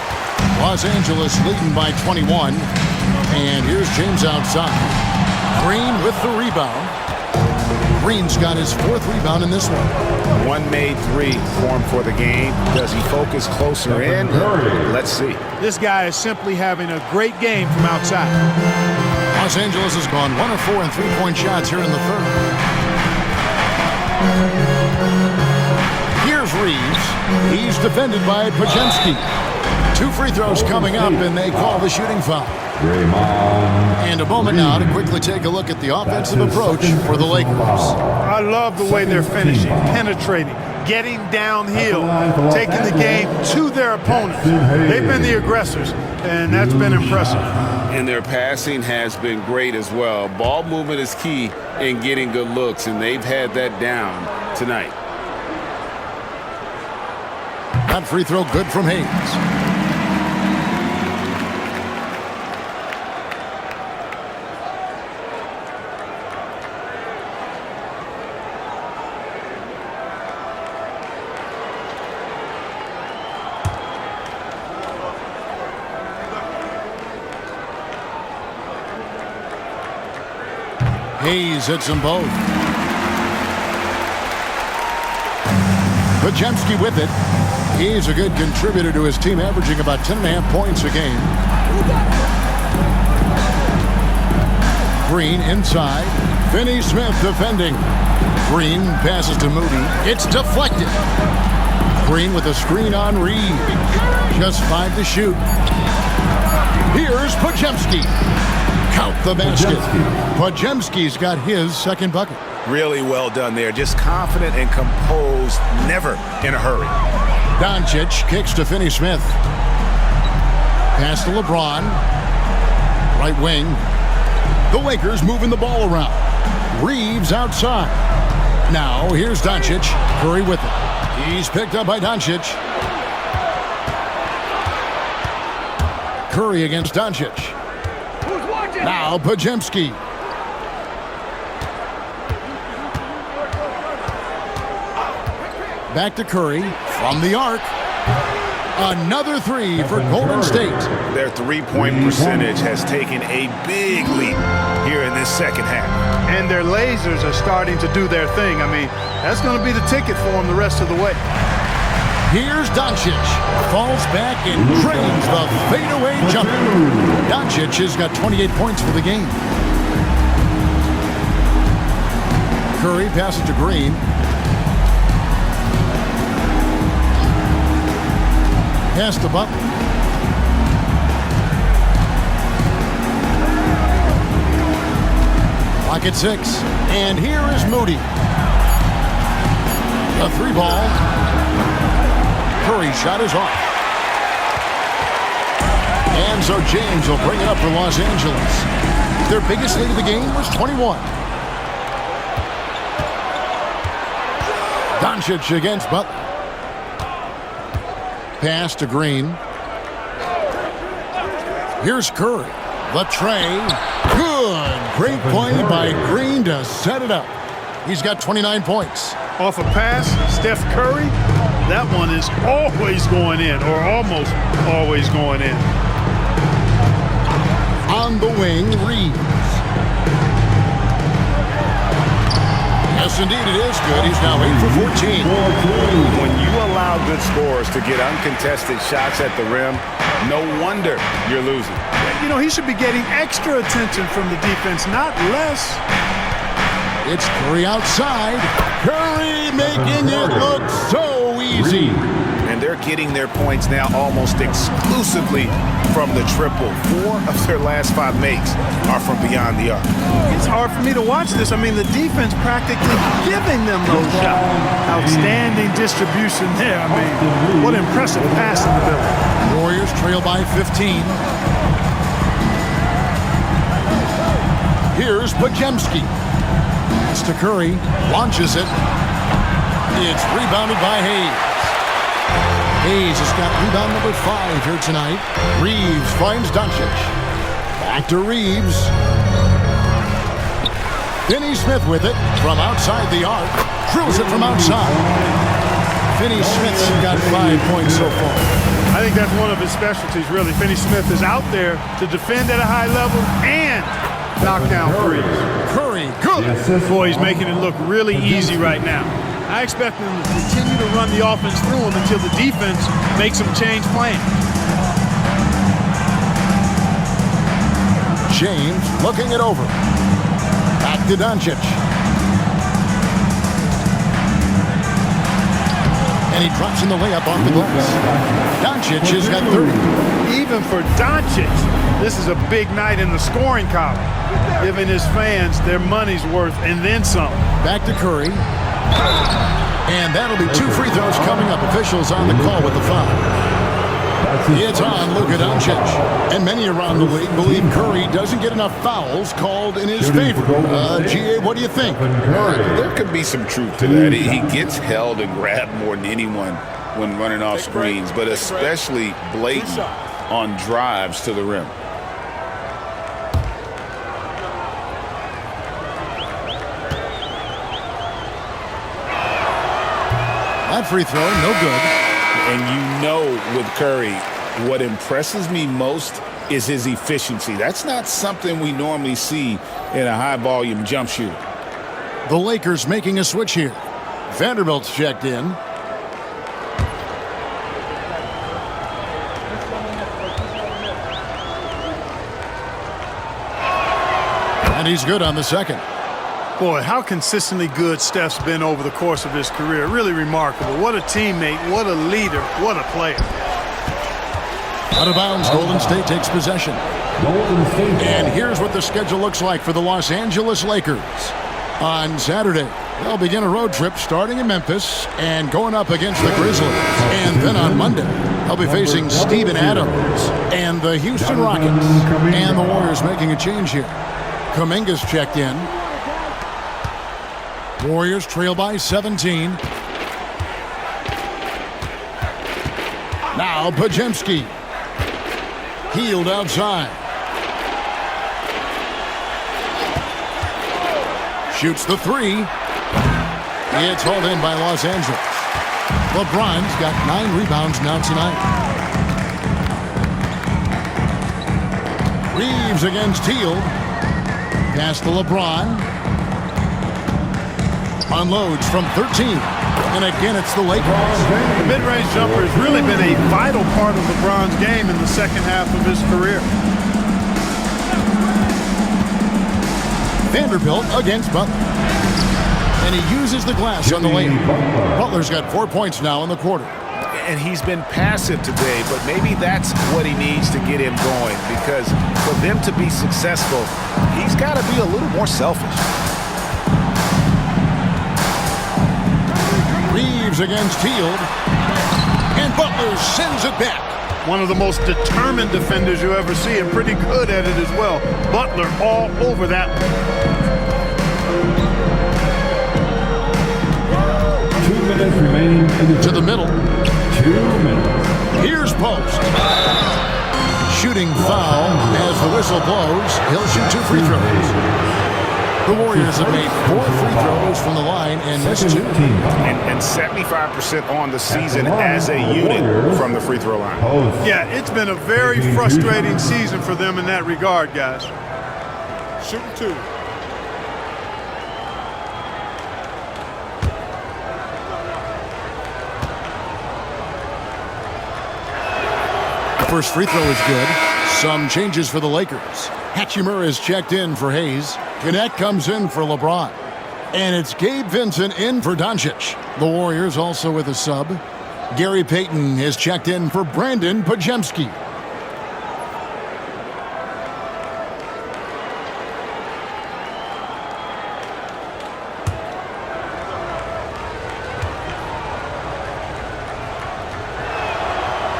Los Angeles leading by 21. And here's James outside. Green with the rebound. Green's got his 4th rebound in this one. One made 3 for him for the game. Does he focus closer in? Let's see. This guy is simply having a great game from outside. Los Angeles has gone 1 of 4 in 3-point shots here in the third. Here's Reeves. He's defended by Podziemski. 2 free throws coming up, and they call the shooting foul. And a moment now to quickly take a look at the offensive approach for the Lakers. I love the way they're finishing, penetrating, getting downhill, taking the game to their opponents. They've been the aggressors, and that's been impressive. And their passing has been great as well. Ball movement is key in getting good looks, and they've had that down tonight. That free throw good from Hayes. Hayes hits them both. Pajemski with it. He's a good contributor to his team, averaging about 10.5 points a game. Green inside. Finney-Smith defending. Green passes to Moody. It's deflected. Green with a screen on Reed. Just 5 to shoot. Here's Pajemski. Count the basket. Pajemski's got his second bucket. Really well done there. Just confident and composed, never in a hurry. Doncic kicks to Finney-Smith. Pass to LeBron. Right wing. The Lakers moving the ball around. Reeves outside. Now here's Doncic. Curry with it. He's picked up by Doncic. Curry against Doncic. Now Pajemski. Back to Curry from the arc. Another three for Golden State. Their three-point percentage has taken a big leap here in this second half. And their lasers are starting to do their thing. I mean, that's going to be the ticket for them the rest of the way. Here's Doncic. Falls back and drains the fadeaway jumper. Doncic has got 28 points for the game. Curry passes to Green. Pass to Butler. Clock at 6. And here is Moody. A 3-ball. Curry's shot is off. And so James will bring it up for Los Angeles. Their biggest lead of the game was 21. Doncic against Butler. Pass to Green. Here's Curry. The tray. Good. Great play by Green to set it up. He's got 29 points. Off a pass, Steph Curry, that one is always going in, or almost always going in. On the wing, Reeves. Yes, indeed, it is good. He's now 8 for 14. When you allow good scorers to get uncontested shots at the rim, no wonder you're losing. You know, he should be getting extra attention from the defense, not less. It's Curry outside. Curry making it look so easy. And they're getting their points now almost exclusively from the triple. 4 of their last 5 makes are from beyond the arc. It's hard for me to watch this. I mean, the defense practically giving them those shots. Outstanding distribution there. I mean, what impressive passing ability. Warriors trail by 15. Here's Pajemski. Pass to Curry. Launches it. It's rebounded by Hayes. Hayes has got rebound number 5 here tonight. Reeves finds Doncic. Back to Reeves. Finney-Smith with it from outside the arc. Drills it from outside. Finney-Smith's got 5 points so far. I think that's one of his specialties, really. Finney-Smith is out there to defend at a high level and knock down threes. Curry, good. Boy, he's making it look really easy right now. I expect them to continue to run the offense through him until the defense makes them change plans. James looking it over. Back to Doncic. And he drops in the layup off the glass. Doncic has got 30. Even for Doncic, this is a big night in the scoring column, giving his fans their money's worth and then some. Back to Curry. And that'll be 2 free throws coming up. Officials on the call with the foul. It's on Luka Doncic. And many around the league believe Curry doesn't get enough fouls called in his favor. GA, what do you think? There could be some truth to that. He gets held and grabbed more than anyone when running off screens, but especially blatant on drives to the rim. That free throw, no good. And you know with Curry, what impresses me most is his efficiency. That's not something we normally see in a high-volume jump shooter. The Lakers making a switch here. Vanderbilt's checked in. And he's good on the second. Boy, how consistently good Steph's been over the course of his career. Really remarkable. What a teammate, what a leader, what a player. Out of bounds, Golden State takes possession. And here's what the schedule looks like for the Los Angeles Lakers. On Saturday, they'll begin a road trip starting in Memphis and going up against the Grizzlies. And then on Monday, they'll be facing Steven Adams and the Houston Rockets. And the Warriors making a change here. Kuminga's checked in. Warriors trail by 17. Now Podziemski. Healed outside. Shoots the three. It's hauled in by Los Angeles. LeBron's got 9 rebounds now tonight. Reeves against Teal. Pass to LeBron. Unloads from 13. And again, it's the Lakers. The mid-range jumper has really been a vital part of LeBron's game in the second half of his career. Vanderbilt against Butler. And he uses the glass on the lane. Butler's got 4 points now in the quarter. And he's been passive today, but maybe that's what he needs to get him going, because for them to be successful, he's got to be a little more selfish. Reeves against Teal. And Butler sends it back. One of the most determined defenders you ever see, and pretty good at it as well. Butler all over that one. 2 minutes remaining to the middle. 2 minutes. Here's Post. Shooting foul as the whistle blows. He'll shoot 2 free throws. The Warriors have made 4 free throws from the line and missed 2. And 75% on the season as a unit from the free throw line. Yeah, it's been a very frustrating season for them in that regard, guys. Shooting 2. The first free throw is good. Some changes for the Lakers. Hachimura is checked in for Hayes. Connect comes in for LeBron. And it's Gabe Vincent in for Doncic. The Warriors also with a sub. Gary Payton is checked in for Brandon Podziemski.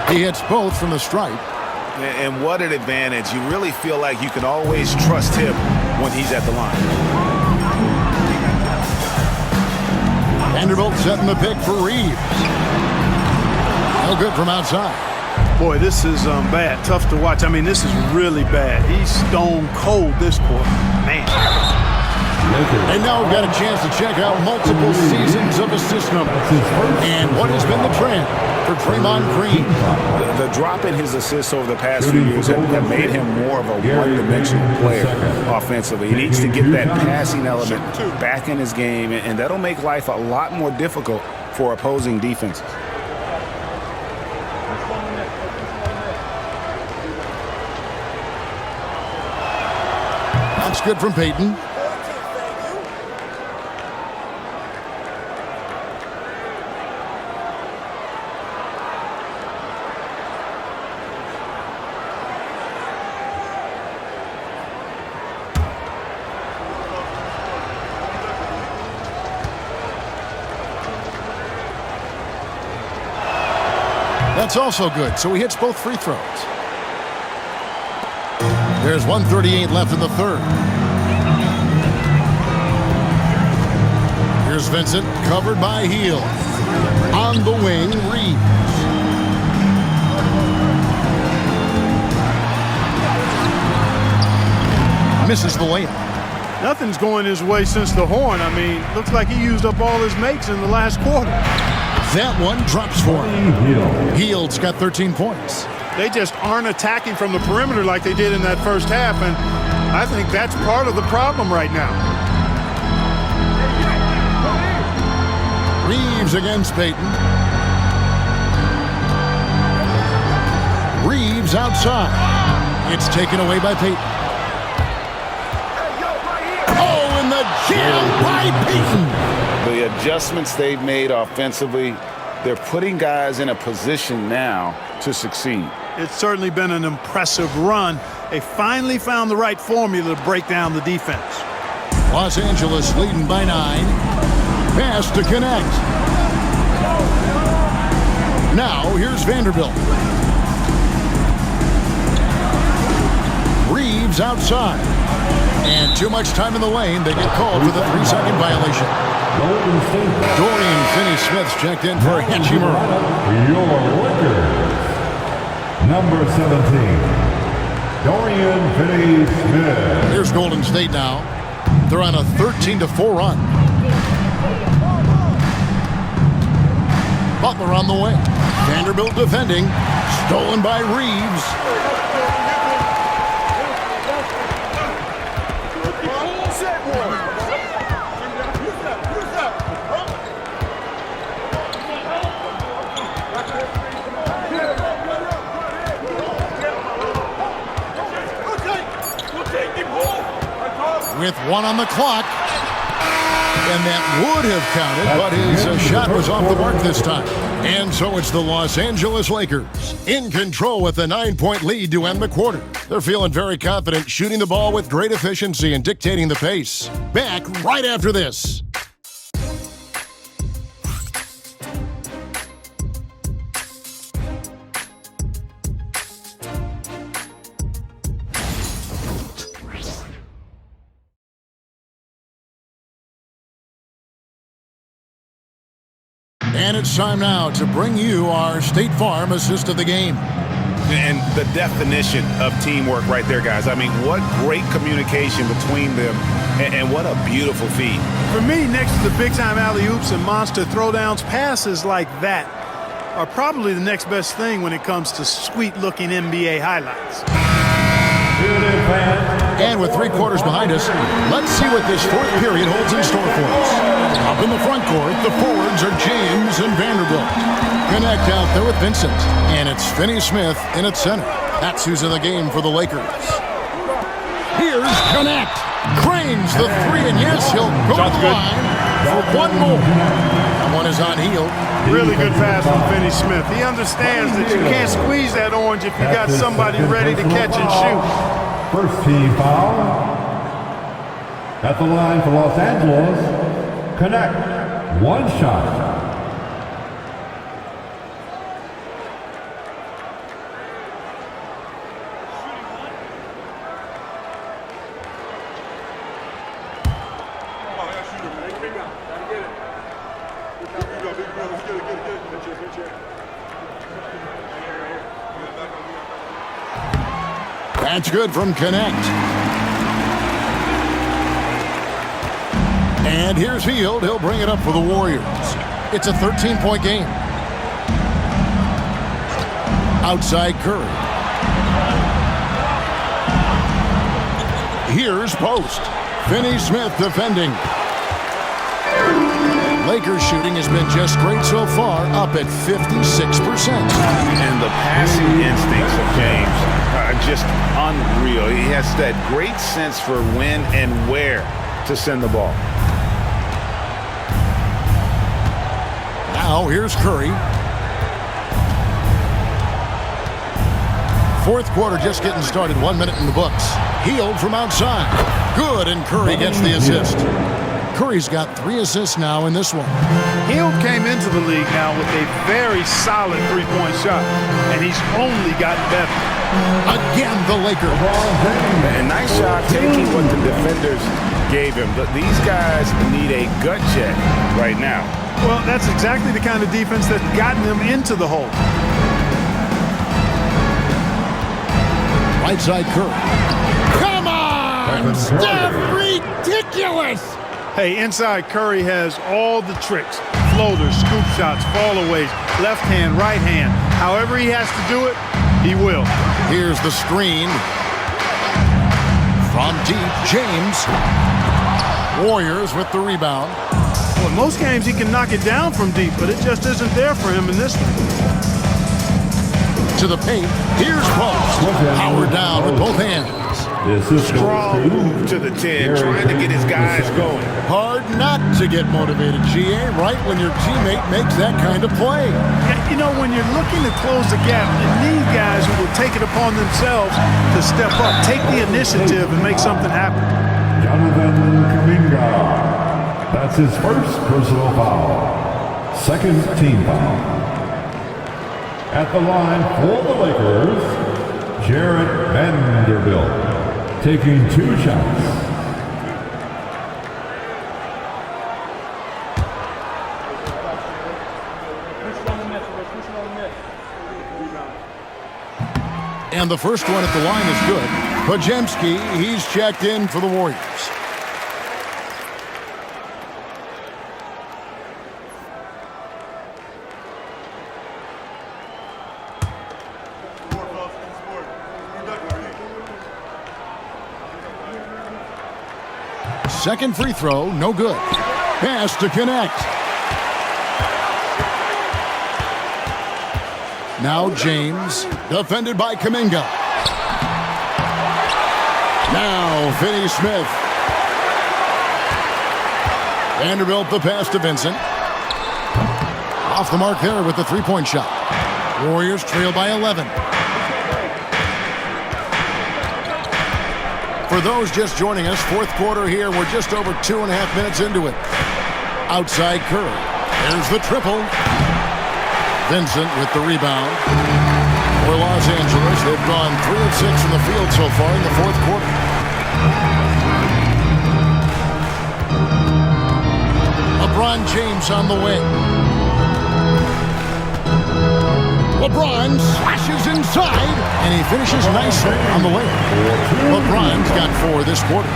He hits both from the stripe. And what an advantage. You really feel like you can always trust him when he's at the line. Vanderbilt setting the pick for Reeves. No good from outside. Boy, this is bad. Tough to watch. I mean, this is really bad. He's stone cold this quarter. Man. And now we've got a chance to check out multiple seasons of assist numbers. And what has been the trend for Draymond Green? The drop in his assists over the past few years have made him more of a one-dimensional player offensively. He needs to get that passing element back in his game, and that'll make life a lot more difficult for opposing defenses. That's good from Payton. That's also good, so he hits both free throws. There's 1:38 left in the third. Here's Vincent, covered by Hield. On the wing, Reeves. Misses the layup. Nothing's going his way since the horn. I mean, looks like he used up all his makes in the last quarter. That one drops for him. Hield's got 13 points. They just aren't attacking from the perimeter like they did in that first half, and I think that's part of the problem right now. Reeves against Payton. Reeves outside. It's taken away by Payton. Oh, and the jam by Payton. The adjustments they've made offensively, they're putting guys in a position now to succeed. It's certainly been an impressive run. They finally found the right formula to break down the defense. Los Angeles leading by 9. Pass to connect. Now here's Vanderbilt. Reeves outside. And too much time in the lane. They get called for the 3-second violation. Dorian Finney-Smith's checked in for Hachimura. Your Lakers. Number 17, Dorian Finney-Smith. Here's Golden State now. They're on a 13-4 run. Butler on the way. Vanderbilt defending. Stolen by Reeves. With 1 on the clock. And that would have counted, but his shot was off the mark this time. And so it's the Los Angeles Lakers in control with a 9-point lead to end the quarter. They're feeling very confident, shooting the ball with great efficiency and dictating the pace. Back right after this. And it's time now to bring you our State Farm assist of the game. And the definition of teamwork right there, guys. I mean, what great communication between them, and what a beautiful feed. For me, next to the big-time alley-oops and monster throwdowns, passes like that are probably the next best thing when it comes to sweet-looking NBA highlights. And with 3 quarters behind us, let's see what this fourth period holds in store for us. Up in the front court, the forwards are James and Vanderbilt. Connect out there with Vincent. And it's Finney-Smith in at center. That's who's in the game for the Lakers. Here's Connect. Cranes the 3, and yes, he'll go to the line for 1 more. That one is on heel. Really good pass from Finney-Smith. He understands that you can't squeeze that orange if you got somebody ready to catch and shoot. First team foul. At the line for Los Angeles. Connect. 1 shot. That's good from Connect. And here's Hield. He'll bring it up for the Warriors. It's a 13-point game. Outside Curry. Here's Post. Finney-Smith defending. Lakers shooting has been just great so far, up at 56%. And the passing instincts of James are just unreal. He has that great sense for when and where to send the ball. Now here's Curry. Fourth quarter just getting started, 1 minute in the books. Hield from outside. Good, and Curry gets the assist. Curry's got 3 assists now in this one. Hield came into the league now with a very solid 3-point shot, and he's only gotten better. Again, the Lakers. And nice shot taking what the defenders gave him. But these guys need a gut check right now. Well, that's exactly the kind of defense that's gotten them into the hole. Right side Curry. Come on! Steph, ridiculous! Hey, inside Curry has all the tricks. Floaters, scoop shots, fallaways, left hand, right hand. However he has to do it, He will. Here's the screen. From deep, James. Warriors with the rebound. Well, in most games, he can knock it down from deep, but it just isn't there for him in this one. To the paint. Here's Post. Howard down with both hands. Strong move to the 10, trying to get his guys going. Hard not to get motivated, GA, right when your teammate makes that kind of play. You know, when you're looking to close the gap, you need guys who will take it upon themselves to step up, take the initiative, and make something happen. Jonathan Kuminga. That's his first personal foul. Second team foul. At the line for the Lakers, Jarrett Vanderbilt. Taking 2 shots. And the first one at the line is good. Podziemski, he's checked in for the Warriors. Second free throw, no good. Pass to connect. Now James, defended by Kuminga. Now Finney-Smith. Vanderbilt the pass to Vincent. Off the mark there with the three-point shot. Warriors trail by 11. For those just joining us, fourth quarter here. We're just over 2.5 minutes into it. Outside Curry. There's the triple. Vincent with the rebound. For Los Angeles, they've gone 3 of 6 in the field so far in the fourth quarter. LeBron James on the way. LeBron slashes inside, and he finishes nicely on the way. LeBron's got 4 this quarter.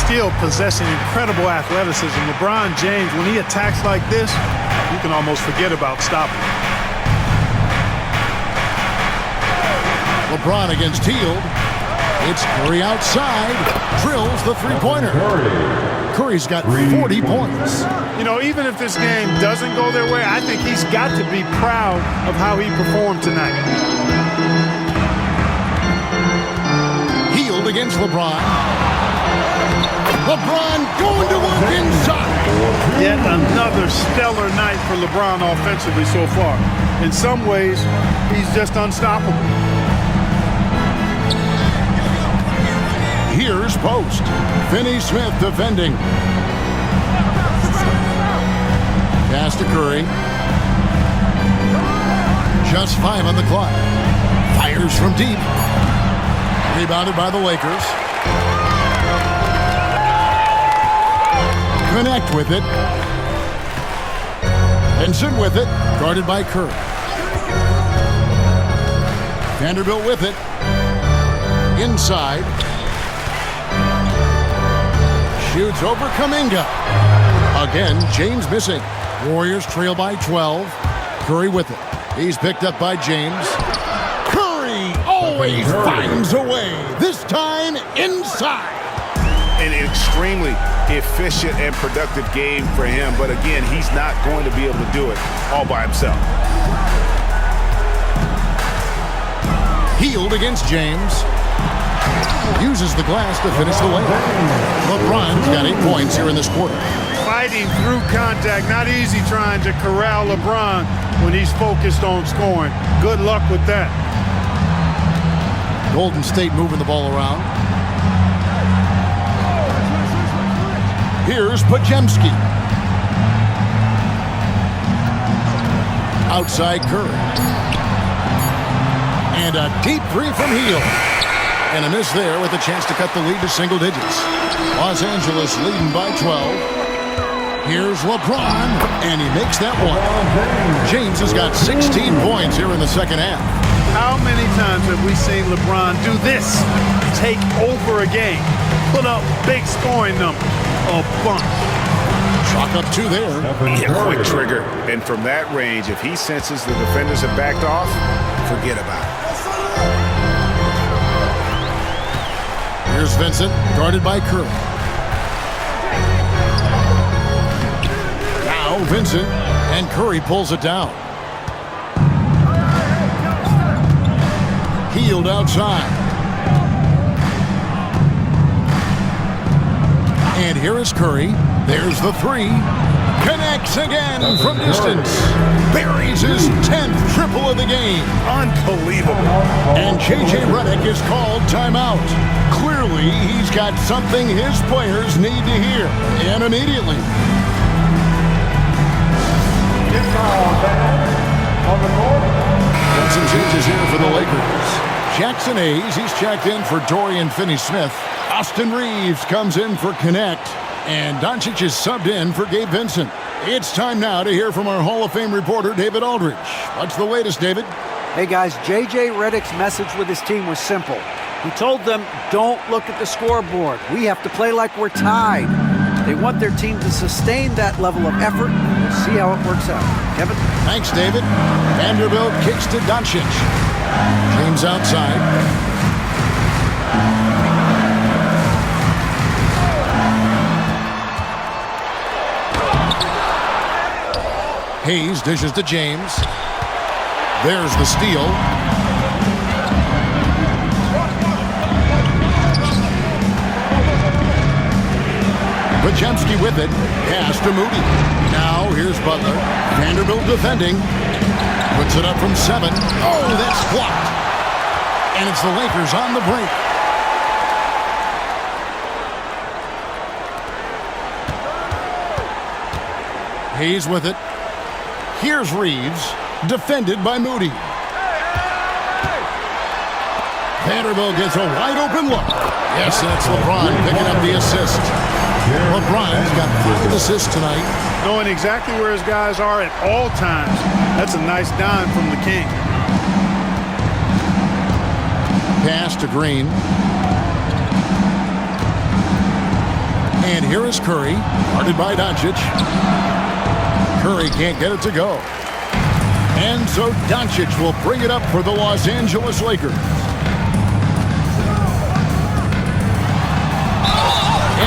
Still possessing incredible athleticism. LeBron James, when he attacks like this, you can almost forget about stopping. LeBron against Hield. It's Curry outside. Drills the three-pointer. Curry's got 40 points. You know, even if this game doesn't go their way, I think he's got to be proud of how he performed tonight. Hield against LeBron. LeBron going to work inside. Yet another stellar night for LeBron offensively so far. In some ways, he's just unstoppable. Here's Post. Finney-Smith defending. Pass to Curry. Just 5 on the clock. Fires from deep. Rebounded by the Lakers. Connect with it. Vincent with it. Guarded by Curry. Vanderbilt with it. Inside. Shoots over Kuminga. Again, James missing. Warriors trail by 12. Curry with it. He's picked up by James. Curry always finds a way. This time inside. An extremely efficient and productive game for him. But again, he's not going to be able to do it all by himself. Hield against James. Uses the glass to finish the layup. LeBron's got 8 points here in this quarter. Fighting through contact. Not easy trying to corral LeBron when he's focused on scoring. Good luck with that. Golden State moving the ball around. Here's Podziemski. Outside Curry. And a deep three from Hield. And a miss there with a chance to cut the lead to single digits. Los Angeles leading by 12. Here's LeBron, and he makes that one. James has got 16 points here in the second half. How many times have we seen LeBron do this? Take over a game. Put up big scoring numbers. A bunch. Chalk up 2 there. Yeah, quick trigger. And from that range, if he senses the defenders have backed off, forget about it. Here's Vincent, guarded by Curry. Now Vincent, and Curry pulls it down. Healed outside. And here is Curry. There's the three. Connects again from distance. Buries his 10th triple of the game. Unbelievable. And J.J. Redick is called timeout. Clearly, he's got something his players need to hear. And immediately. And some changes here for the Lakers. Jackson Hayes, he's checked in for Dorian Finney-Smith. Austin Reeves comes in for Connect. And Doncic is subbed in for Gabe Vincent. It's time now to hear from our Hall of Fame reporter, David Aldridge. What's the latest, David? Hey guys, J.J. Redick's message with his team was simple. He told them, don't look at the scoreboard. We have to play like we're tied. They want their team to sustain that level of effort. We'll see how it works out. Kevin? Thanks, David. Vanderbilt kicks to Doncic. James outside. Hayes dishes to James. There's the steal. Podziemski with it. Pass to Moody. Now here's Butler. Vanderbilt defending. Puts it up from 7. Oh, that's blocked. And it's the Lakers on the brink. Hayes with it. Here's Reeves, defended by Moody. Vanderbilt gets a wide-open look. Yes, that's LeBron picking up the assist. LeBron's got 5 assists tonight. Knowing exactly where his guys are at all times. That's a nice dime from the King. Pass to Green. And here is Curry, guarded by Doncic. Curry can't get it to go. And so Doncic will bring it up for the Los Angeles Lakers.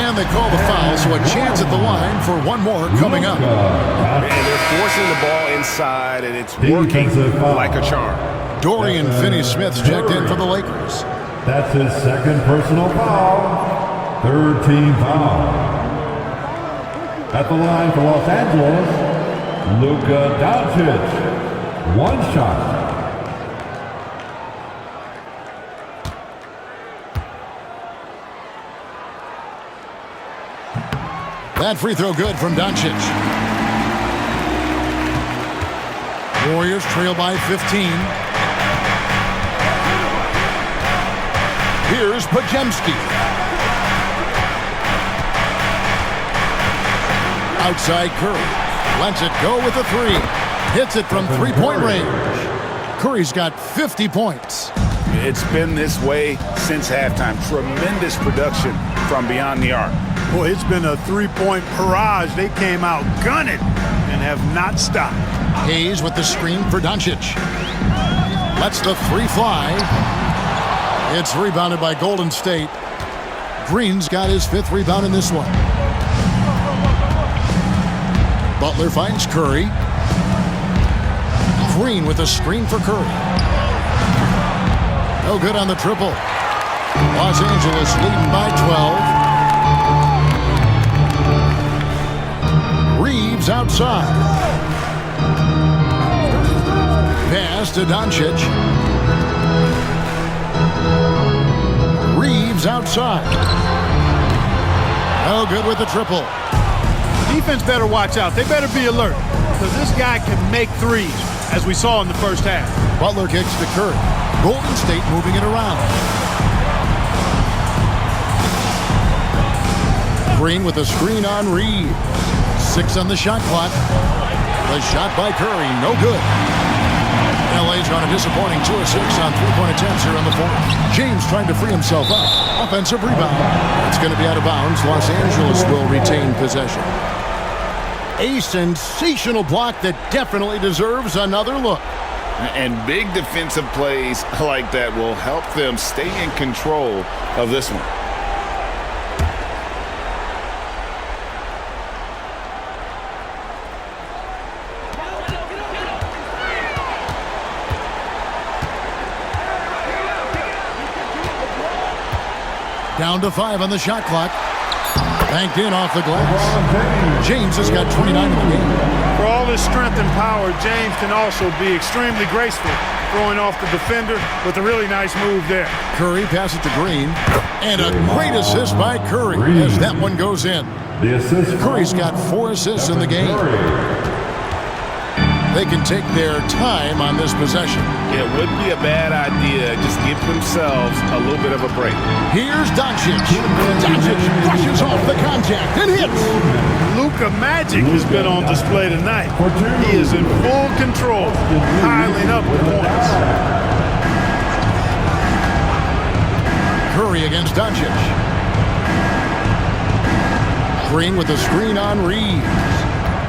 And they call the foul, so a chance at the line for one more coming up. And they're forcing the ball inside, and it's working like a charm. Dorian Finney-Smith's checked in for the Lakers. That's his second personal foul. Third team foul. At the line for Los Angeles, Luka Doncic. One shot. That free throw good from Doncic. Warriors trail by 15. Here's Podziemski. Outside Curry. Lets it go with a 3. Hits it from three-point range. Curry's got 50 points. It's been this way since halftime. Tremendous production from beyond the arc. Boy, it's been a three-point barrage. They came out gunning and have not stopped. Hayes with the screen for Doncic. Lets the 3 fly. It's rebounded by Golden State. Green's got his 5th rebound in this one. Butler finds Curry. Green with a screen for Curry. No good on the triple. Los Angeles leading by 12. Reeves outside. Pass to Doncic. Reeves outside. No good with the triple. Defense better watch out. They better be alert because this guy can make threes, as we saw in the first half. Butler kicks to Curry. Golden State moving it around. Green with a screen on Reeves. 6 on the shot clock. The shot by Curry, no good. LA's on a disappointing 2 of 6 on 3-point attempts here in the 4th. James trying to free himself up. Offensive rebound. It's going to be out of bounds. Los Angeles will retain possession. A sensational block that definitely deserves another look. And big defensive plays like that will help them stay in control of this one. Down to 5 on the shot clock. Banked in off the glass. James has got 29 in the game. For all his strength and power, James can also be extremely graceful, throwing off the defender with a really nice move there. Curry passes to Green. And a great assist by Curry as that one goes in. The assist. Curry's got 4 assists in the game. They can take their time on this possession. It wouldn't be a bad idea. Just give themselves a little bit of a break. Here's Doncic. Doncic brushes off the contact and hits. Luka Magic has been on display tonight. He is in full control, piling up the points. Curry against Doncic. Green with the screen on Reeves.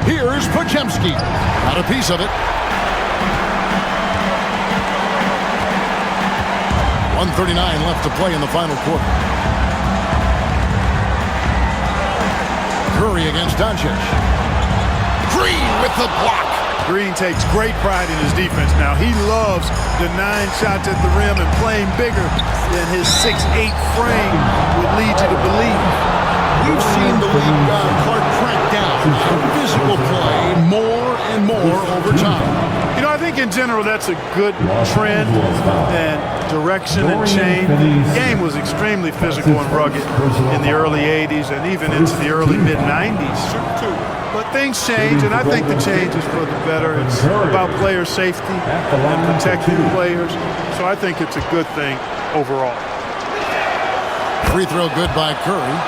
Here's Podziemski. Got a piece of it. 1:39 left to play in the final quarter. Curry against Doncic. Green with the block. Green takes great pride in his defense now. He loves the 9 shots at the rim and playing bigger than his 6'8" frame would lead you to believe. We've seen the league Clark crack down physical play more and more over time. You know, I think in general that's a good trend and direction and change. The game was extremely physical and rugged in the early 80s and even into the early mid-90s. But things change, and I think the change is for the better. It's about player safety and protecting players. So I think it's a good thing overall. Free throw good by Curry.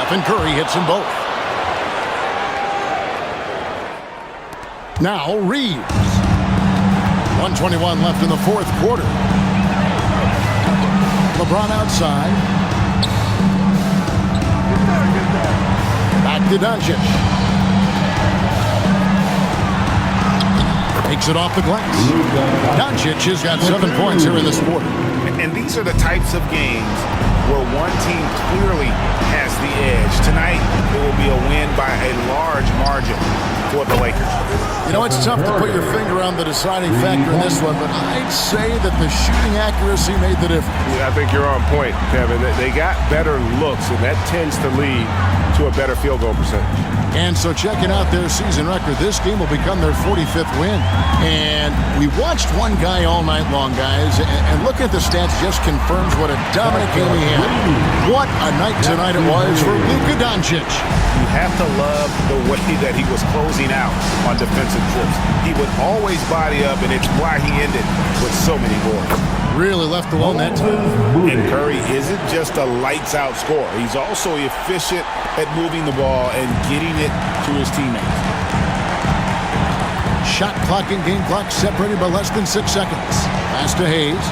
And Curry hits them both. Now Reeves. 1:21 left in the fourth quarter. LeBron outside. Back to Doncic. Takes it off the glass. Doncic has got 7 points here in this quarter. And these are the types of games where one team clearly has the edge. Tonight, it will be a win by a large margin for the Lakers. You know, it's tough to put your finger on the deciding factor in this one, but I'd say that the shooting accuracy made the difference. Yeah, I think you're on point, Kevin. They got better looks, and that tends to lead to a better field goal percentage. And so checking out their season record, this game will become their 45th win. And we watched one guy all night long, guys, and looking at the stats just confirms what a dominant game he had. What a night tonight it was for Luka Doncic. You have to love the way that he was closing out on defensive trips. He would always body up, and it's why he ended with so many boards. Really left alone that time. And Curry isn't just a lights-out scorer. He's also efficient at moving the ball and getting it to his teammates. Shot clock and game clock separated by less than 6 seconds. Pass to Hayes.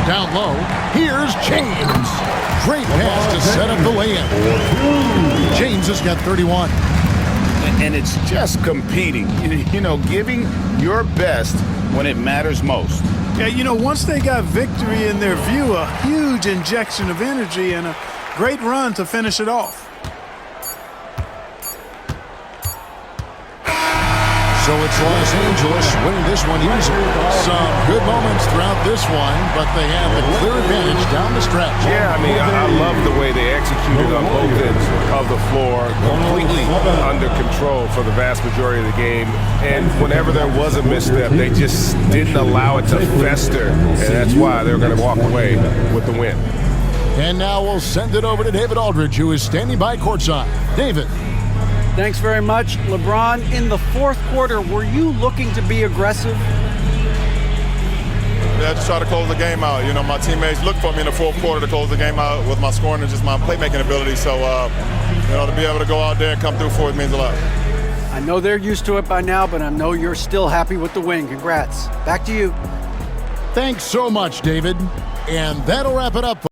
Down low. Here's James. Great pass to set up the layup. James has got 31. And it's just competing. You know, giving your best when it matters most. Yeah, you know, once they got victory in their view, a huge injection of energy and a great run to finish it off. So it's Los Angeles winning this one easily. Some good moments throughout this one, but they have the clear advantage down the stretch. Yeah, I mean, I love the way they executed on both ends of the floor, completely under control for the vast majority of the game. And whenever there was a misstep, they just didn't allow it to fester. And that's why they're going to walk away with the win. And now we'll send it over to David Aldridge, who is standing by courtside. David. Thanks very much. LeBron, in the fourth quarter, were you looking to be aggressive? Yeah, just try to close the game out. You know, my teammates look for me in the fourth quarter to close the game out with my scoring and just my playmaking ability. So, you know, to be able to go out there and come through for it means a lot. I know they're used to it by now, but I know you're still happy with the win. Congrats. Back to you. Thanks so much, David. And that'll wrap it up.